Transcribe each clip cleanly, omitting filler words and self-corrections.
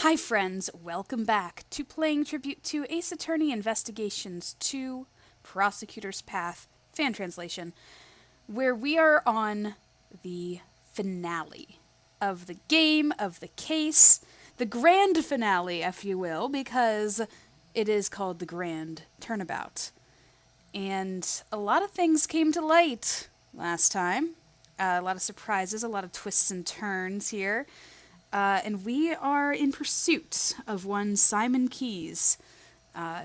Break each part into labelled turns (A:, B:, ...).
A: Hi friends, welcome back to playing tribute to Ace Attorney Investigations 2 Prosecutor's Path fan translation, where we are on the finale of the game, of the case, the grand finale, if you will, because it is called the Grand Turnabout. And a lot of things came to light last time. A lot of surprises, a lot of twists and turns here. And we are in pursuit of one Simon Keyes,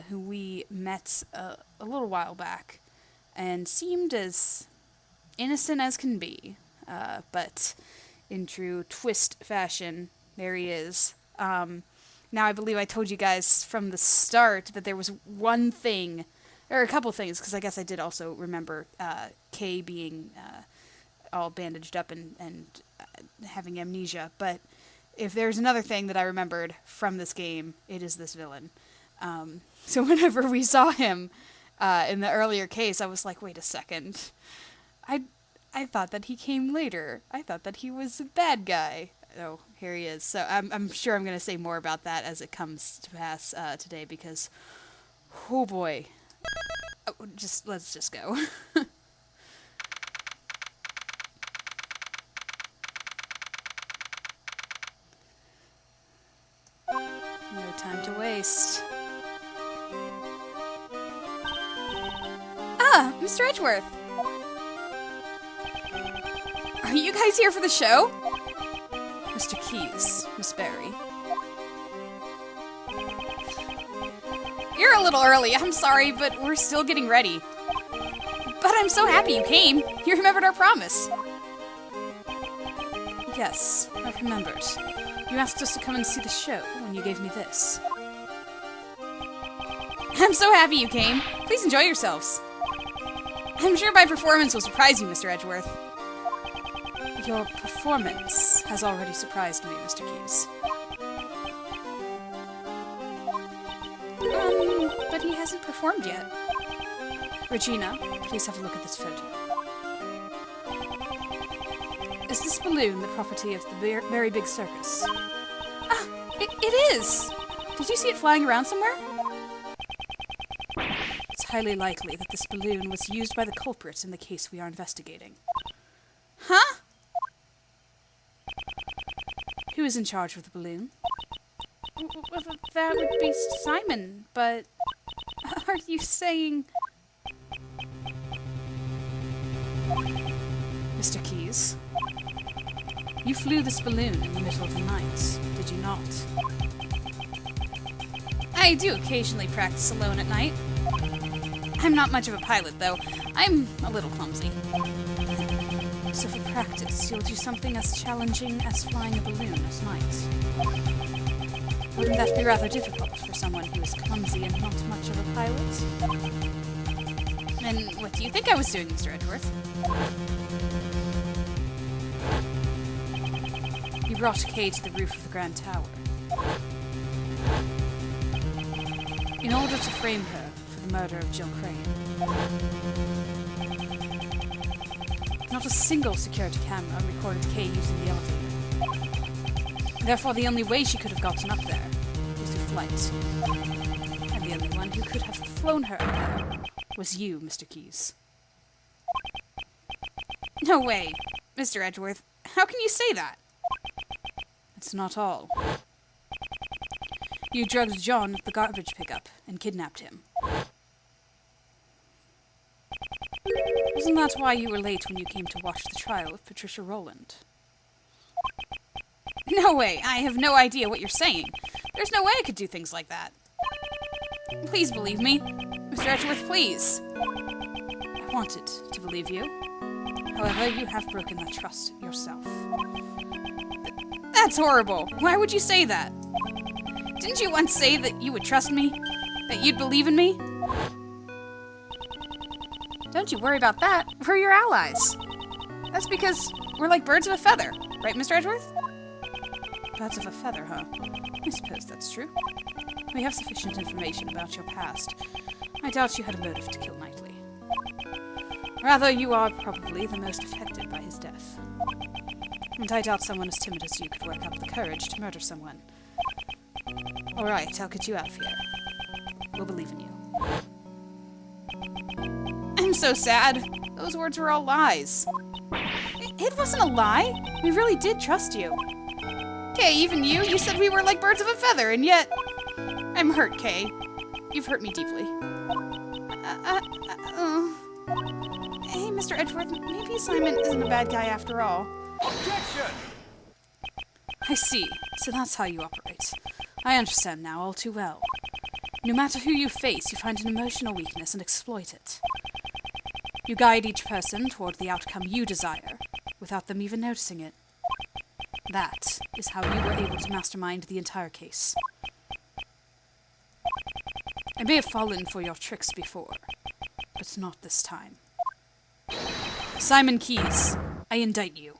A: who we met a little while back, and seemed as innocent as can be. But in true twist fashion, there he is. Now, I believe I told you guys from the start that there was one thing, or a couple things, because I guess I did also remember Kay being all bandaged up and having amnesia, but if there's another thing that I remembered from this game, it is this villain. So whenever we saw him in the earlier case, I was like, wait a second. I thought that he came later. I thought that he was a bad guy. Oh, here he is. So I'm sure I'm going to say more about that as it comes to pass today, because, oh boy. Let's just go. No time to waste. Ah, Mr. Edgeworth. Are you guys here for the show? Mr. Keyes, Miss Barry. You're a little early, I'm sorry, but we're still getting ready. But I'm so happy you came. You remembered our promise. Yes, I remembered. You asked us to come and see the show when you gave me this. I'm so happy you came. Please enjoy yourselves. I'm sure my performance will surprise you, Mr. Edgeworth. Your performance has already surprised me, Mr. Keyes. But he hasn't performed yet. Regina, please have a look at this photo. Is this balloon the property of the very big circus? Ah, it is! Did you see it flying around somewhere? It's highly likely that this balloon was used by the culprit in the case we are investigating. Huh? Who is in charge of the balloon? Well, that would be Simon, but are you saying... Mr. Keyes, you flew this balloon in the middle of the night, did you not? I do occasionally practice alone at night. I'm not much of a pilot, though. I'm a little clumsy. So for practice, you'll do something as challenging as flying a balloon at night. Wouldn't that be rather difficult for someone who is clumsy and not much of a pilot? And what do you think I was doing, Mr. Edgeworth? You brought Kay to the roof of the Grand Tower. In order to frame her for the murder of Jill Crane. Not a single security camera recorded Kay using the elevator. Therefore, the only way she could have gotten up there was through flight. And the only one who could have flown her up there was you, Mr. Keyes. No way, Mr. Edgeworth. How can you say that? It's not all. You drugged John at the garbage pickup and kidnapped him. Wasn't that why you were late when you came to watch the trial of Patricia Rowland? No way! I have no idea what you're saying. There's no way I could do things like that. Please believe me. Mr. Edgeworth, please. I wanted to believe you. However, you have broken that trust yourself. That's horrible. Why would you say that? Didn't you once say that you would trust me? That you'd believe in me? Don't you worry about that. We're your allies. That's because we're like birds of a feather. Right, Mr. Edgeworth? Birds of a feather, huh? I suppose that's true. We have sufficient information about your past. I doubt you had a motive to kill Knightley. Rather, you are probably the most affected by his death. And I doubt someone as timid as you could work up the courage to murder someone. Alright, I'll get you out of here. We'll believe in you. I'm so sad. Those words were all lies. It wasn't a lie. We really did trust you. Kay, even you? You said we were like birds of a feather, and yet... I'm hurt, Kay. You've hurt me deeply. Hey, Mr. Edgeworth, maybe Simon isn't a bad guy after all.
B: Objection!
A: I see. So that's how you operate. I understand now all too well. No matter who you face, you find an emotional weakness and exploit it. You guide each person toward the outcome you desire, without them even noticing it. That is how you were able to mastermind the entire case. I may have fallen for your tricks before, but not this time. Simon Keyes, I indict you.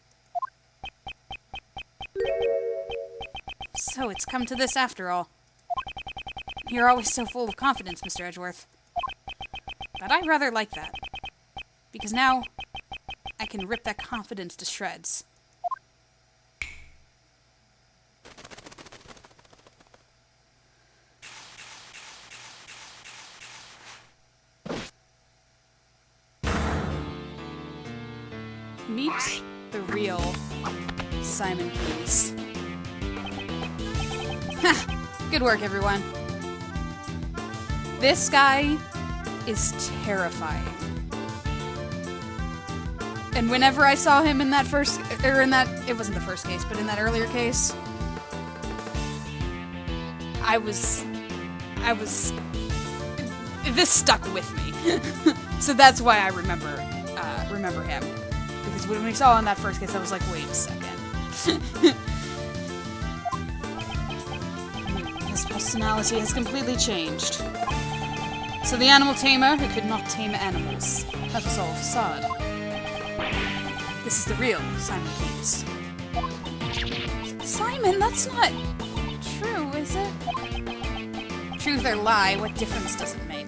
A: So it's come to this after all. You're always so full of confidence, Mr. Edgeworth. But I rather like that. Because now, I can rip that confidence to shreds. Meet the real Simon Keyes. Ha! Good work, everyone. This guy is terrifying. And whenever I saw him in that first, it wasn't the first case, but in that earlier case, this stuck with me. So that's why I remember him. Because when we saw in that first case, I was like, wait a second. His personality has completely changed. So the animal tamer who could not tame animals. That was all a facade. This is the real Simon Keyes. Simon, that's not true, is it? Truth or lie, what difference does it make?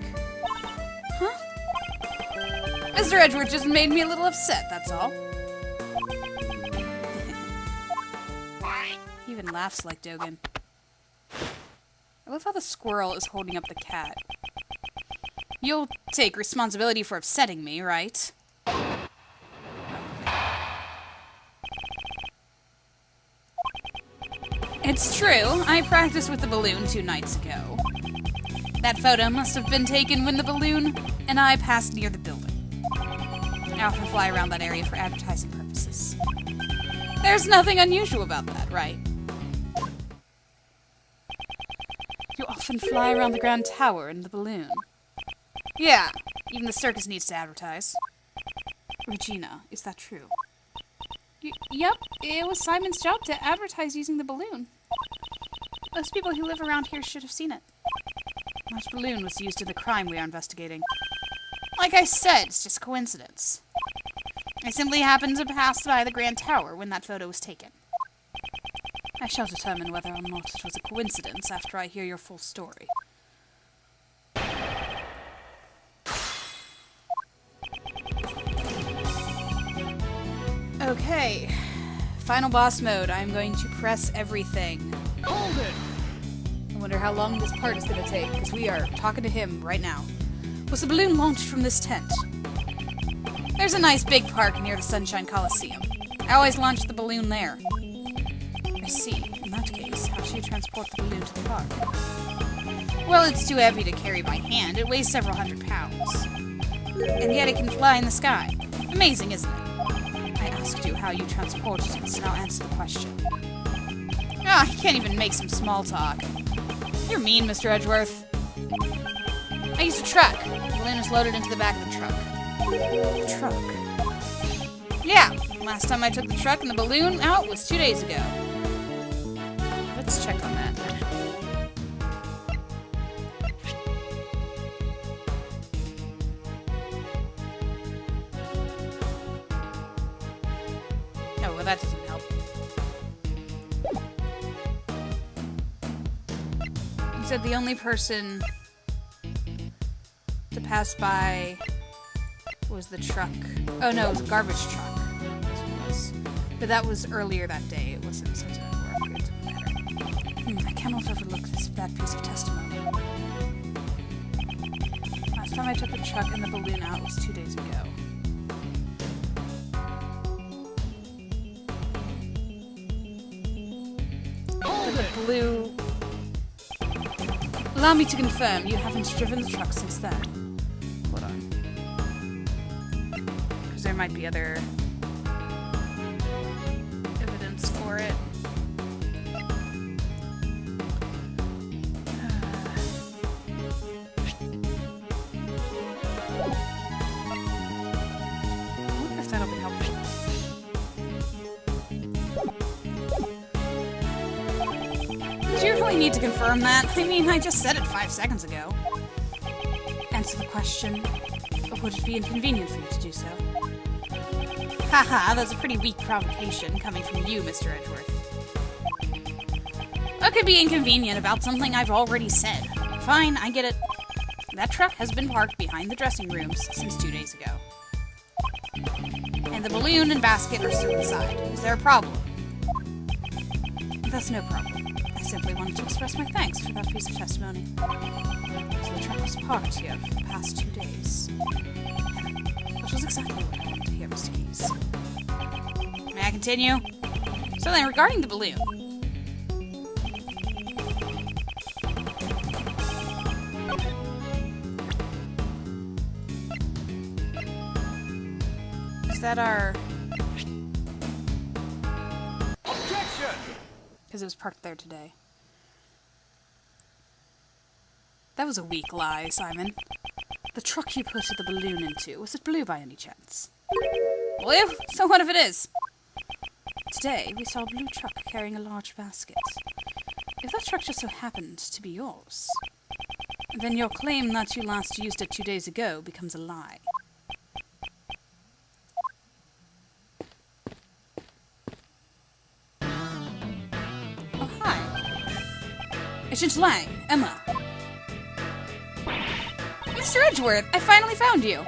A: Huh? Mr. Edgeworth just made me a little upset, that's all. He even laughs like Dogen. I love how the squirrel is holding up the cat. You'll take responsibility for upsetting me, right? It's true. I practiced with the balloon 2 nights ago. That photo must have been taken when the balloon and I passed near the building. I often fly around that area for advertising purposes. There's nothing unusual about that, right? You often fly around the Grand Tower in the balloon. Yeah, even the circus needs to advertise. Regina, is that true? Yep, it was Simon's job to advertise using the balloon. Most people who live around here should have seen it. That balloon was used in the crime we are investigating. Like I said, it's just coincidence. I simply happened to pass by the Grand Tower when that photo was taken. I shall determine whether or not it was a coincidence after I hear your full story. Okay. Final boss mode. I'm going to press everything.
B: Hold it!
A: I wonder how long this part is going to take, because we are talking to him right now. Was the balloon launched from this tent? There's a nice big park near the Sunshine Coliseum. I always launch the balloon there. I see. In that case, how should you transport the balloon to the park? Well, it's too heavy to carry by hand. It weighs several hundred pounds. And yet it can fly in the sky. Amazing, isn't it? I asked you how you transported it, so now answer the question. Ah, you can't even make some small talk. You're mean, Mr. Edgeworth. I used a truck. The balloon is loaded into the back of the truck. Truck? Yeah. Last time I took the truck and the balloon out was 2 days ago. Let's check on that. Oh, well, that doesn't help. You said the only person to pass by was the truck. Oh no, it was a garbage truck. That's what it was. But that was earlier that day. It wasn't, so it didn't work. It didn't matter. I cannot overlook that piece of testimony. Last time I took the truck and the balloon out was 2 days ago. The blue... Allow me to confirm, you haven't driven the truck since then. Hold on. Because there might be other evidence for it. I wonder if that'll be helpful. Do you really need to confirm that? I mean, I just said it 5 seconds ago. Answer the question. Or would it be inconvenient for you to do so? Haha, that's a pretty weak provocation coming from you, Mr. Edgeworth. What could be inconvenient about something I've already said? Fine, I get it. That truck has been parked behind the dressing rooms since 2 days ago. And the balloon and basket are still inside. Is there a problem? That's no problem. I simply wanted to express my thanks for that piece of testimony. So the truck was parked here for the past 2 days. Which was exactly what I wanted to hear, Mr. Keyes. May I continue? So then, regarding the balloon. Is that our...
B: Objection!
A: Because it was parked there today. That was a weak lie, Simon. The truck you put the balloon into, was it blue by any chance? Blue? So what if it is? Today, we saw a blue truck carrying a large basket. If that truck just so happened to be yours, then your claim that you last used it 2 days ago becomes a lie. Oh, hi. Agent Lang, Emma. Mr. Edgeworth, I finally found you.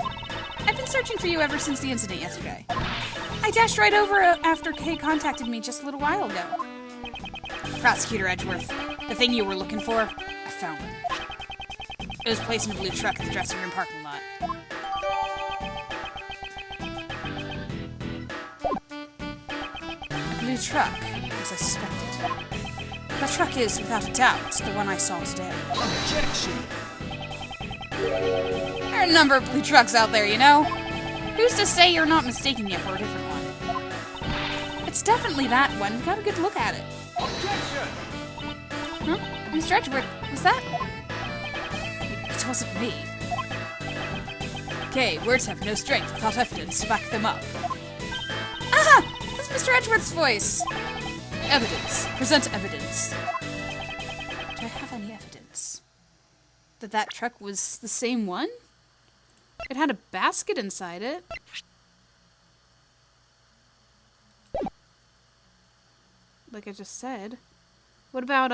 A: I've been searching for you ever since the incident yesterday. I dashed right over after Kay contacted me just a little while ago. Prosecutor Edgeworth, the thing you were looking for, I found it. It was placed in a blue truck at the dressing room parking lot. A blue truck, as I suspected. That truck is, without a doubt, the one I saw today.
B: Objection!
A: There are a number of blue trucks out there, you know? Who's to say you're not mistaking it for a different one? It's definitely that one. Got a good look at it.
B: Objection!
A: Huh? Mr. Edgeworth, was that? It wasn't me. Okay, words have no strength without evidence to back them up. Ah! That's Mr. Edgeworth's voice! Evidence. Present evidence. Do I have any evidence? That truck was the same one? It had a basket inside it. Like I just said. What about,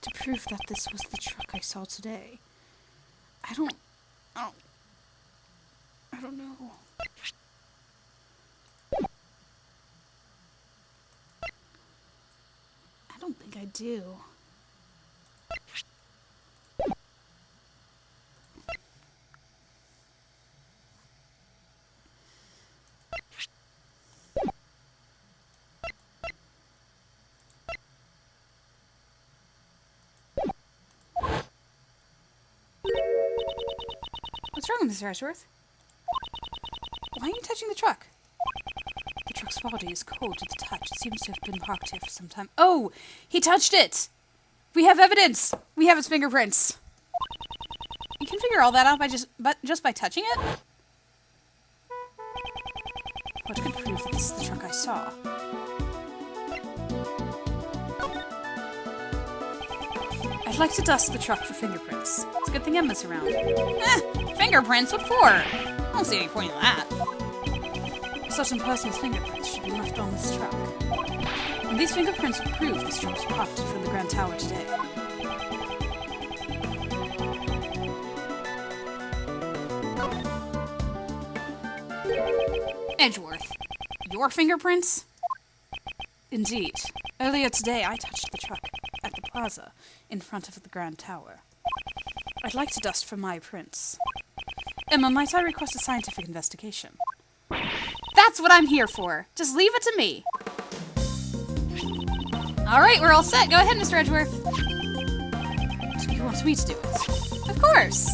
A: to prove that this was the truck I saw today. I don't know. I don't think I do. What's wrong, Mr. Ashworth? Why are you touching the truck? The truck's body is cold to the touch. It seems to have been parked here for some time. Oh! He touched it! We have evidence! We have its fingerprints! You can figure all that out by just by touching it? What could prove that this is the truck I saw? I'd like to dust the truck for fingerprints. It's a good thing Emma's around. Fingerprints? What for? I don't see any point in that. A certain person's fingerprints should be left on this truck. And these fingerprints will prove this truck was parked in front of the Grand Tower today. Edgeworth. Your fingerprints? Indeed. Earlier today, I touched the truck at the plaza in front of the Grand Tower. I'd like to dust for my prints. Emma, might I request a scientific investigation? That's what I'm here for. Just leave it to me. Alright, we're all set. Go ahead, Mr. Edgeworth. You want me to do it? Of course.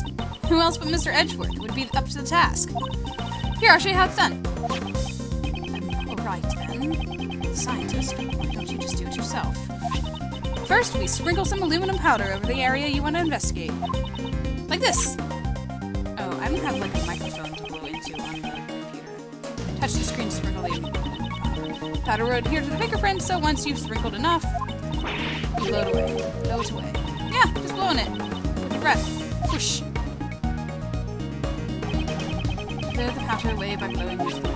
A: Who else but Mr. Edgeworth would be up to the task? Here, I'll show you how it's done. Alright then. The scientist, why don't you just do it yourself? First, we sprinkle some aluminum powder over the area you want to investigate. Like this. Oh, I don't have like a microphone to blow into on the computer. Touch the screen to sprinkle the powder. Powder will adhere to the fingerprints, so once you've sprinkled enough, you blow it away. Blow it away. Yeah, just blowing it. With your breath. Whoosh. Blow the powder away by blowing with the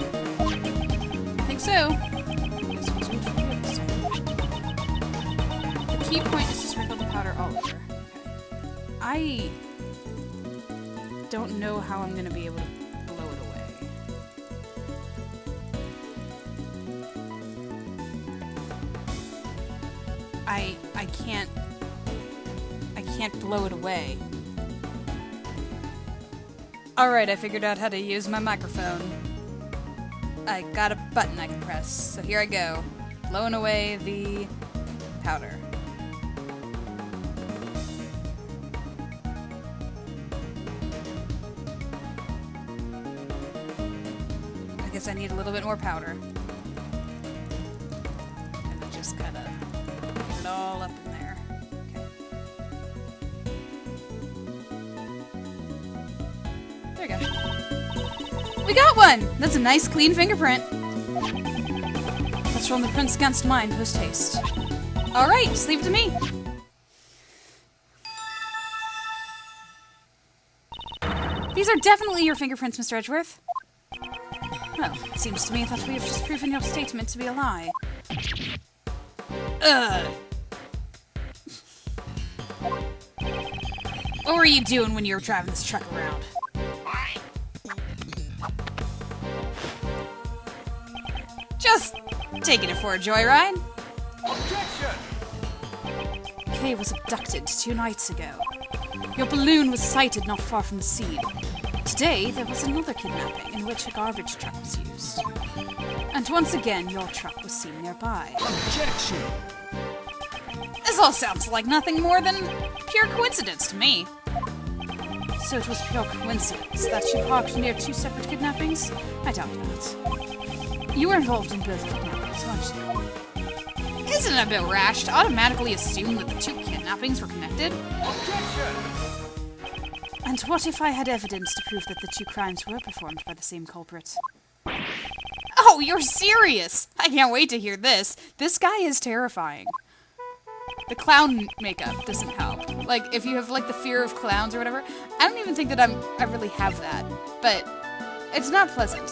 A: I think so. The key point is to sprinkle the powder all over. I don't know how I'm going to be able to blow it away. I can't blow it away. Alright, I figured out how to use my microphone. I got a button I can press, so here I go. Blowing away the powder. I guess I need a little bit more powder. And I just gotta get it all up in there. Okay. There we go. We got one! That's a nice clean fingerprint. Let's run the prints against mine post-haste. Alright, just leave it to me. These are definitely your fingerprints, Mr. Edgeworth. Well, it seems to me that we have just proven your statement to be a lie. What were you doing when you were driving this truck around? Just taking it for a joyride.
B: Objection!
A: Kay was abducted 2 nights ago. Your balloon was sighted not far from the scene. Today, there was another kidnapping in which a garbage truck was used. And once again, your truck was seen nearby.
B: Objection!
A: This all sounds like nothing more than pure coincidence to me. So it was pure coincidence that you parked near 2 separate kidnappings? I doubt that. You were involved in both kidnappings, weren't you? Isn't it a bit rash to automatically assume that the 2 kidnappings were connected?
B: Objection!
A: And what if I had evidence to prove that the 2 crimes were performed by the same culprit? Oh, you're serious! I can't wait to hear this. This guy is terrifying. The clown makeup doesn't help. Like, if you have, like, the fear of clowns or whatever, I don't even think that I really have that. But it's not pleasant.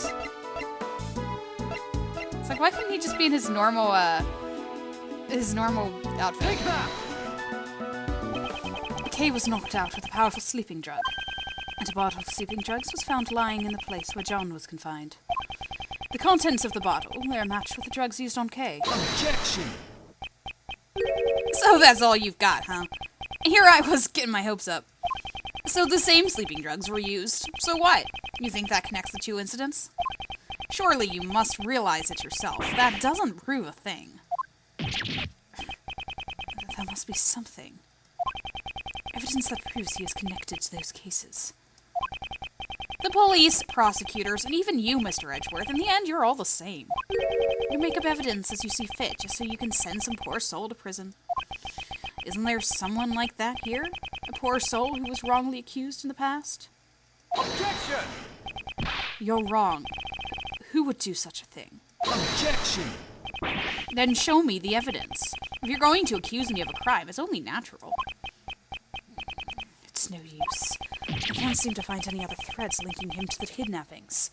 A: It's like, why couldn't he just be in his normal outfit? Kay was knocked out with a powerful sleeping drug, and a bottle of sleeping drugs was found lying in the place where John was confined. The contents of the bottle were matched with the drugs used on Kay.
B: Objection!
A: So that's all you've got, huh? Here I was getting my hopes up. So the same sleeping drugs were used. So what? You think that connects the 2 incidents? Surely you must realize it yourself. That doesn't prove a thing. There must be something. Evidence that proves he is connected to those cases. The police, prosecutors, and even you, Mr. Edgeworth, in the end, you're all the same. You make up evidence as you see fit, just so you can send some poor soul to prison. Isn't there someone like that here? A poor soul who was wrongly accused in the past?
B: Objection!
A: You're wrong. Who would do such a thing?
B: Objection!
A: Then show me the evidence. If you're going to accuse me of a crime, it's only natural. It's no use. I can't seem to find any other threads linking him to the kidnappings.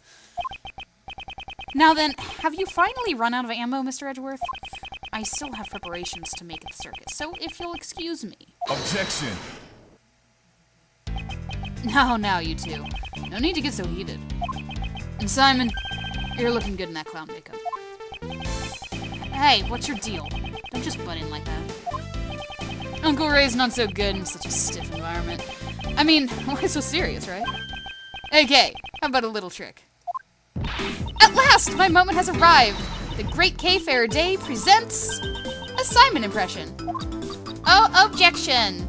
A: Now then, have you finally run out of ammo, Mr. Edgeworth? I still have preparations to make at the circus, so if you'll excuse me.
B: Objection.
A: Now, you two. No need to get so heated. And Simon, you're looking good in that clown makeup. Hey, what's your deal? Don't just butt in like that. Uncle Ray's not so good in such a stiff environment. I mean, why so serious, right? Okay, how about a little trick? At last, my moment has arrived! The Great K-Fair Day presents a Simon impression. Oh, objection!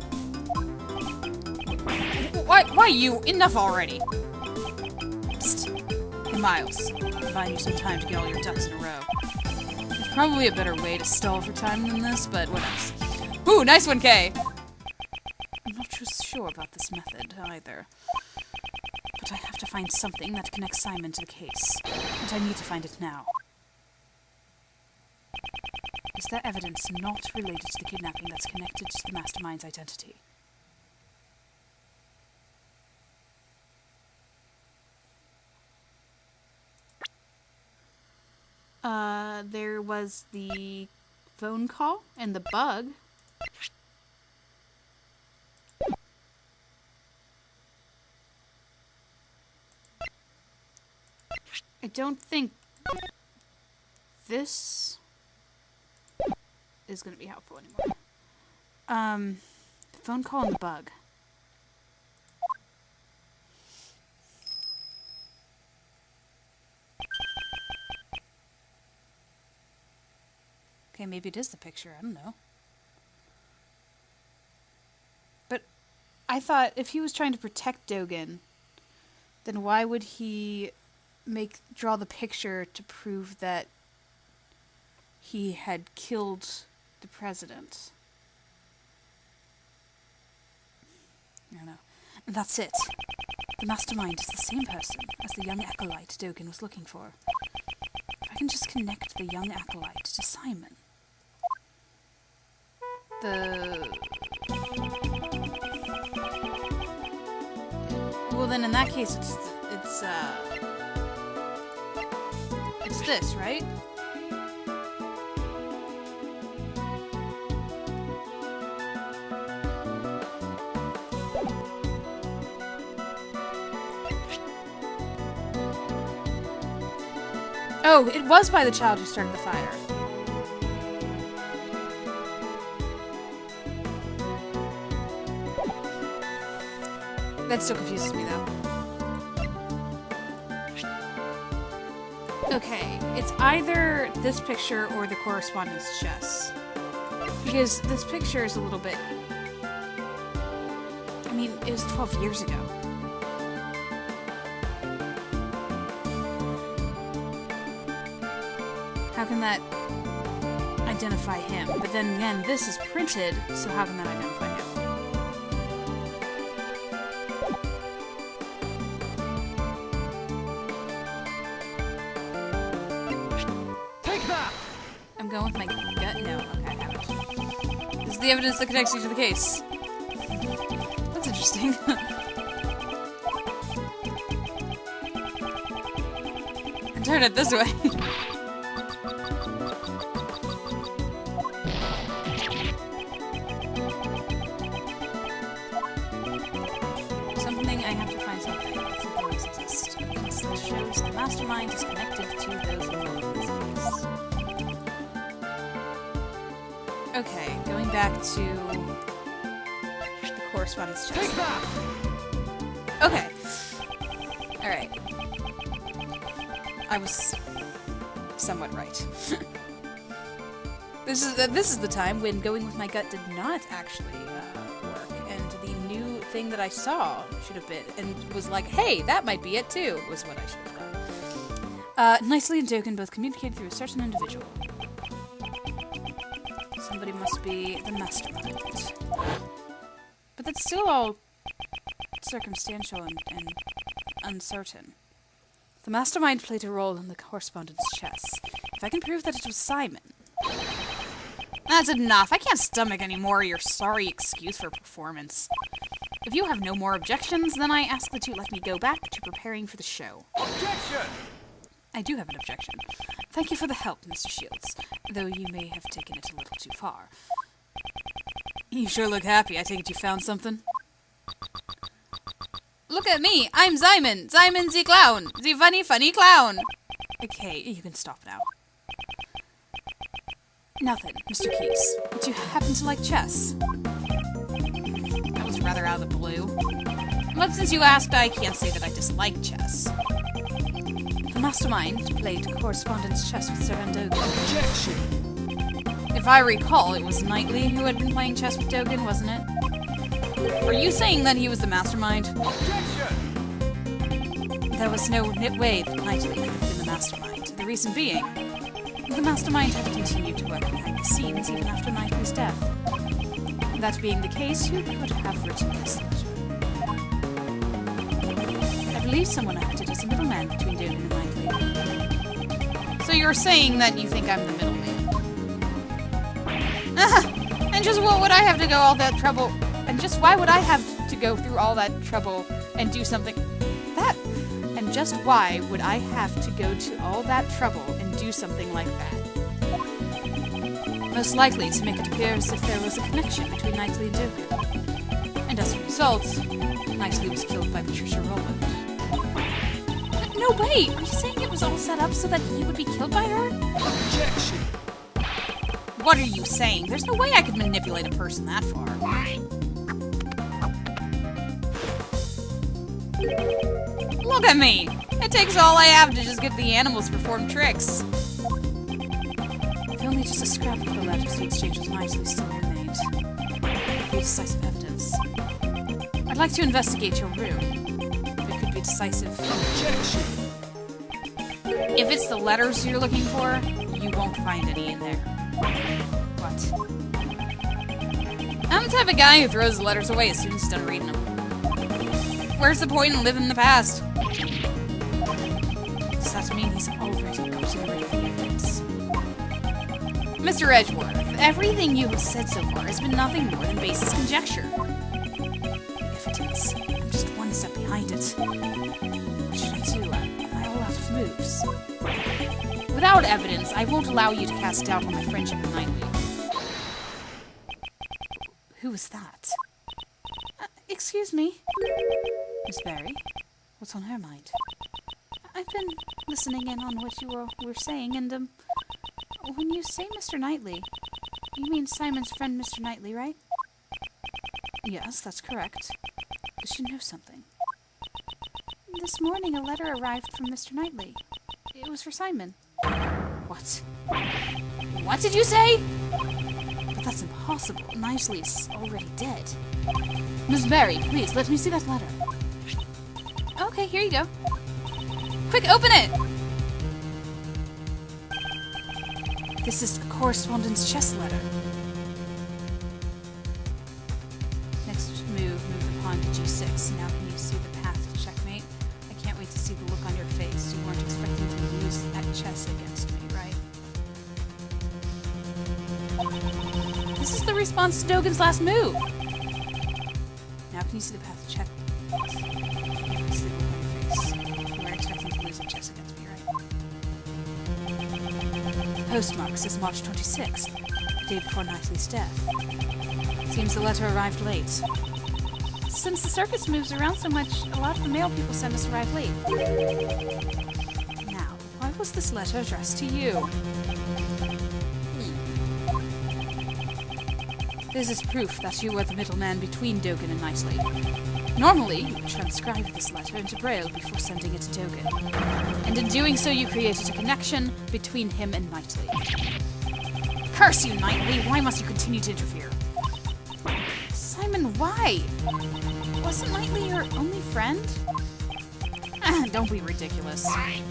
A: Why you? Enough already! Psst. Hey, Miles, I'm buying you some time to get all your ducks in a row. There's probably a better way to stall for time than this, but what else? Ooh, nice one, Kay! I'm not too sure about this method, either. But I have to find something that connects Simon to the case. And I need to find it now. Is there evidence not related to the kidnapping that's connected to the mastermind's identity? There was the phone call and the bug. I don't think this is going to be helpful anymore. The phone call and the bug. Okay, maybe it is the picture. I don't know. But I thought if he was trying to protect Dogen, then why would he draw the picture to prove that he had killed the president? I don't know. And that's it. The mastermind is the same person as the young acolyte Dogen was looking for. If I can just connect the young acolyte to Simon. Well, then in that case, it's this, right? Oh, it was by the child who started the fire. That still confuses me, though. Okay, it's either this picture or the correspondence chess. Because this picture is a little bit... I mean, it was 12 years ago. How can that identify him? But then again, this is printed, so how can that identify him? I'm going with my gut. No, okay, I haven't. This is the evidence that connects you to the case. That's interesting. And turn it this way. Something, I have to find something. Something must exist. Evidence that shows the mastermind is connected to those involved in this case. Okay, going back to the correspondence chest. Okay. Alright. I was somewhat right. This is the time when going with my gut did not actually work, and the new thing that I saw should have been, and was like, hey, that might be it too, was what I should have done. Nicely and Dogen both communicate through a certain individual. Somebody must be the mastermind. But that's still all circumstantial and uncertain. The mastermind played a role in the correspondence chess. If I can prove that it was Simon... That's enough. I can't stomach any more your sorry excuse for performance. If you have no more objections, then I ask that you let me go back to preparing for the show.
B: Objection!
A: I do have an objection. Thank you for the help, Mr. Shields, though you may have taken it a little too far. You sure look happy. I take it you found something? Look at me! I'm Simon! Simon the clown! The funny, funny clown! Okay, you can stop now. Nothing, Mr. Keys. Do you happen to like chess? That was rather out of the blue. But since you asked, I can't say that I dislike chess. The mastermind played correspondence chess with Sir Dogen.
B: Objection!
A: If I recall, it was Knightley who had been playing chess with Dogen, wasn't it? Are you saying that he was the mastermind?
B: Objection!
A: There was no way that Knightley could have been the mastermind. The reason being, the mastermind had continued to work behind the scenes even after Knightley's death. That being the case, who could have written this letter? I believe someone acted as a middleman between Dogen and Knightley. So you're saying that you think I'm the middleman? And just what would I have to go all that trouble? And just why would I have to go through all that trouble and do something that? And just why would I have to go to all that trouble and do something like that? Most likely to make it appear as if there was a connection between Knightley and Dogen. And as a result, Knightley was killed by Patricia Rowland. No way! Are you saying it was all set up so that he would be killed by her?
B: Objection!
A: What are you saying? There's no way I could manipulate a person that far. Look at me! It takes all I have to just get the animals to perform tricks. If only just a scrap of the letters he exchanged with Knightley still remained. It could be decisive evidence. I'd like to investigate your room. It could be decisive.
B: Objection!
A: If it's the letters you're looking for, you won't find any in there. What? I'm the type of guy who throws the letters away as soon as he's done reading them. Where's the point in living in the past? Does that mean he's already gotten rid of the evidence? Mr. Edgeworth, everything you have said so far has been nothing more than baseless conjecture. Evidence. I'm just one step behind it. What should I do? Am I all out of moves? Without evidence, I won't allow you to cast doubt on my friendship with Knightley. Who is that? Excuse me? Miss Barry? What's on her mind? I've been listening in on what you were saying, and, when you say Mr. Knightley, you mean Simon's friend Mr. Knightley, right? Yes, that's correct. Does she know something? This morning a letter arrived from Mr. Knightley. It was for Simon. What? What did you say? But that's impossible. Knightley's already dead. Miss Barry, please, let me see that letter. Okay, here you go. Quick, open it! This is a correspondence chess letter. Next move the pawn to g6. Now can you see the path to checkmate? I can't wait to see the look on your face. You weren't expecting to lose at chess against me, right? This is the response to Dogen's last move. Now can you see the path to checkmate? See the look on your face. You weren't expecting to lose at chess against me, right? Postmark says March 26th, the day before Knightley's death. Seems the letter arrived late. Since the circus moves around so much, a lot of the mail people send us arrive late. Now, why was this letter addressed to you? This is proof that you were the middleman between Dogen and Knightley. Normally, you would transcribe this letter into Braille before sending it to Dogen. And in doing so, you created a connection between him and Knightley. Curse you, Knightley! Why must you continue to interfere? Simon, why? Wasn't Knightley your only friend? Don't be ridiculous. I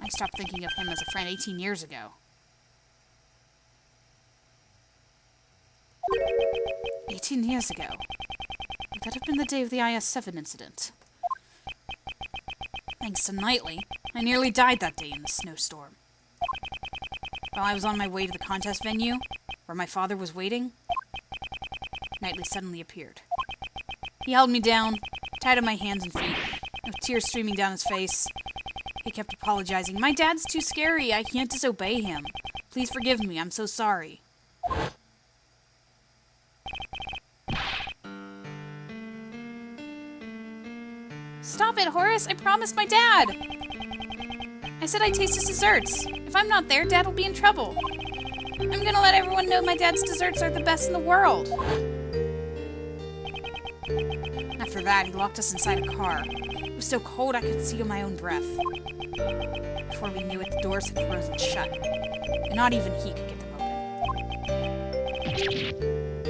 A: stopped thinking of him as a friend 18 years ago. 18 years ago? Would that have been the day of the IS-7 incident? Thanks to Knightley, I nearly died that day in the snowstorm. While I was on my way to the contest venue, where my father was waiting, Knightley suddenly appeared. He held me down, tied on my hands and feet, with tears streaming down his face. He kept apologizing. My dad's too scary. I can't disobey him. Please forgive me. I'm so sorry. Stop it, Horace. I promised my dad. I said I'd taste his desserts. If I'm not there, Dad will be in trouble. I'm gonna let everyone know my dad's desserts are the best in the world. After that, he locked us inside a car. It was so cold I could see my own breath. Before we knew it, the doors had frozen shut. And not even he could get them open.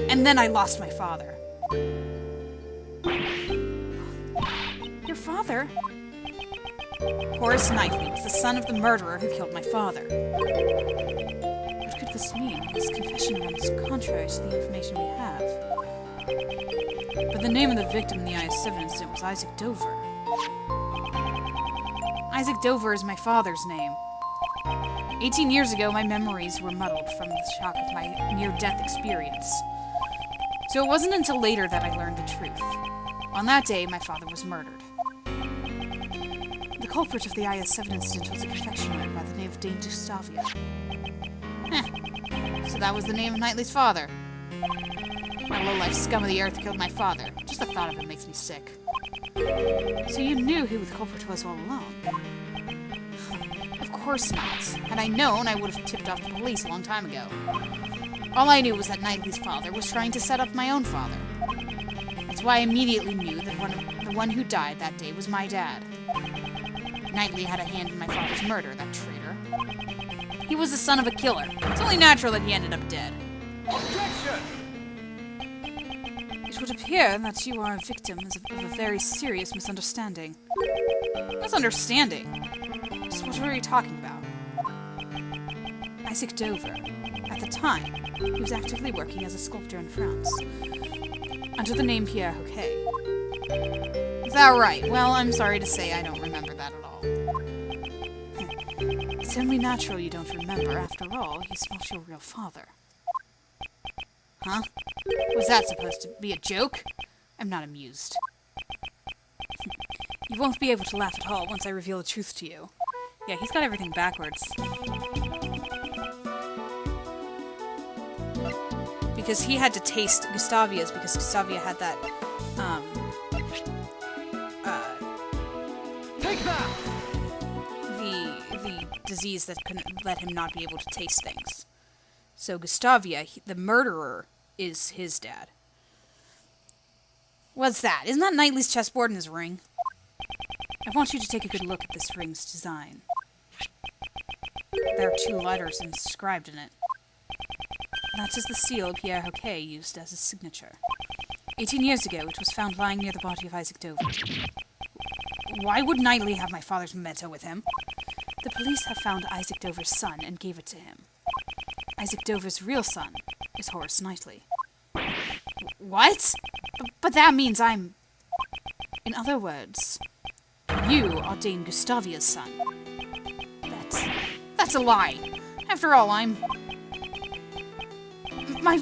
A: And then I lost my father. Your father? Horace Knightley was the son of the murderer who killed my father. What could this mean? His confession runs contrary to the information we have. But the name of the victim in the IS-7 incident was Isaac Dover. Isaac Dover is my father's name. 18 years ago, my memories were muddled from the shock of my near-death experience. So it wasn't until later that I learned the truth. On that day, my father was murdered. The culprit of the IS-7 incident was a confectioner by the name of Dame Gustavia. So that was the name of Knightley's father. My low-life scum of the earth killed my father. Just the thought of it makes me sick. So you knew who the culprit was all along? Of course not. Had I known, I would have tipped off the police a long time ago. All I knew was that Knightley's father was trying to set up my own father. That's why I immediately knew that the one who died that day was my dad. Knightley had a hand in my father's murder, that traitor. He was the son of a killer. It's only natural that he ended up dead.
B: Objection!
A: It would appear that you are a victim of a very serious misunderstanding. Misunderstanding? Just what are you talking about? Isaac Dover. At the time, he was actively working as a sculptor in France, under the name Pierre Hoquet. Is that right? Well, I'm sorry to say I don't remember that at all. It's only natural you don't remember. After all, he's not your real father. Huh? Was that supposed to be a joke? I'm not amused. You won't be able to laugh at all once I reveal the truth to you. Yeah, he's got everything backwards. Because he had to taste Gustavia's, because Gustavia had that,
B: Take that!
A: the disease that couldn't let him not be able to taste things. So Gustavia, the murderer, is his dad. What's that? Isn't that Knightley's chessboard in his ring? I want you to take a good look at this ring's design. There are 2 letters inscribed in it. That is the seal Pierre Hoquet used as his signature. 18 years ago, it was found lying near the body of Isaac Dover. Why would Knightley have my father's memento with him? The police have found Isaac Dover's son and gave it to him. Isaac Dover's real son is Horace Knightley. What? But that means I'm... In other words, you are Dame Gustavia's son. That's a lie. After all, I'm... My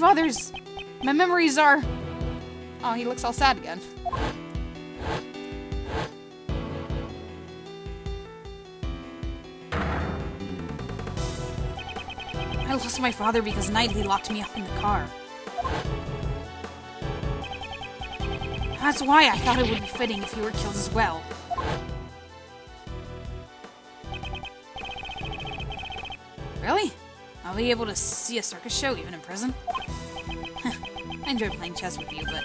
A: memories are... Oh, he looks all sad again. I lost my father because Knightley locked me up in the car. That's why I thought it would be fitting if you were killed as well. Really? I'll be able to see a circus show even in prison? I enjoy playing chess with you, but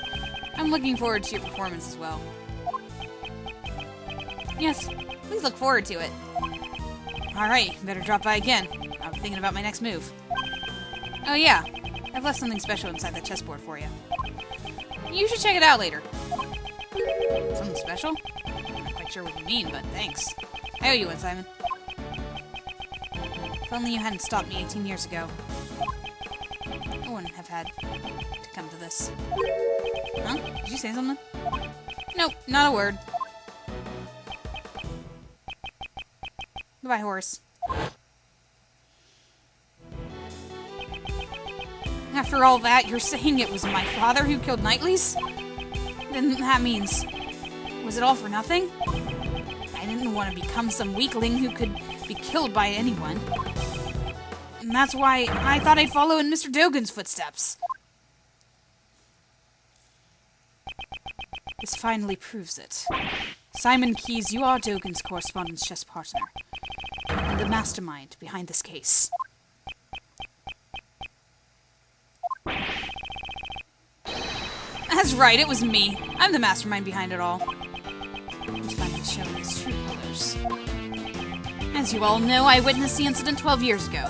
A: I'm looking forward to your performance as well. Yes, please look forward to it. Alright, better drop by again. I'm thinking about my next move. Oh yeah, I've left something special inside that chessboard for you. You should check it out later. Something special? I'm not quite sure what you mean, but thanks. I owe you one, Simon. If only you hadn't stopped me 18 years ago. I wouldn't have had to come to this. Huh? Did you say something? Nope, not a word. Goodbye, horse. After all that, you're saying it was my father who killed Knightley's? Then that means... Was it all for nothing? I didn't want to become some weakling who could be killed by anyone. And that's why I thought I'd follow in Mr. Dogen's footsteps. This finally proves it. Simon Keyes, you are Dogen's correspondence chess partner, and the mastermind behind this case. That's right, it was me. I'm the mastermind behind it all. He's finally showing his true colors. As you all know, I witnessed the incident 12 years ago.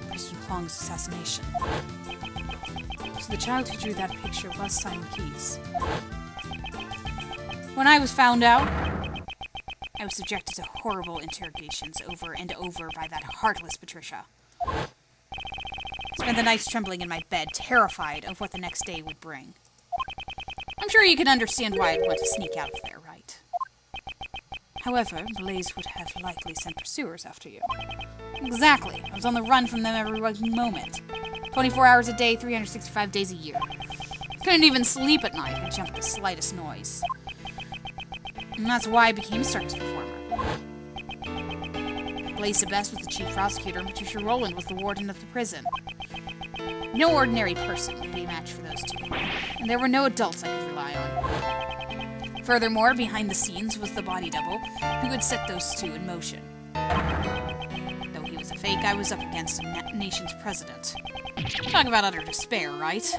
A: President Huang's assassination. So the child who drew that picture was Simon Keyes. When I was found out, I was subjected to horrible interrogations over and over by that heartless Patricia. Spent the nights trembling in my bed, terrified of what the next day would bring. I'm sure you can understand why I'd want to sneak out of there, right? However, Blaze would have likely sent pursuers after you. Exactly. I was on the run from them every waking moment. 24 hours a day, 365 days a year. Couldn't even sleep at night. I jumped at the slightest noise. And that's why I became a circus performer. Blaze Sebest was the chief prosecutor, and Patricia Rowland was the warden of the prison. No ordinary person would be a match for those two, and there were no adults I could rely on. Furthermore, behind the scenes was the body double who would set those two in motion. Though he was a fake, I was up against a nation's president. Talk about utter despair, right?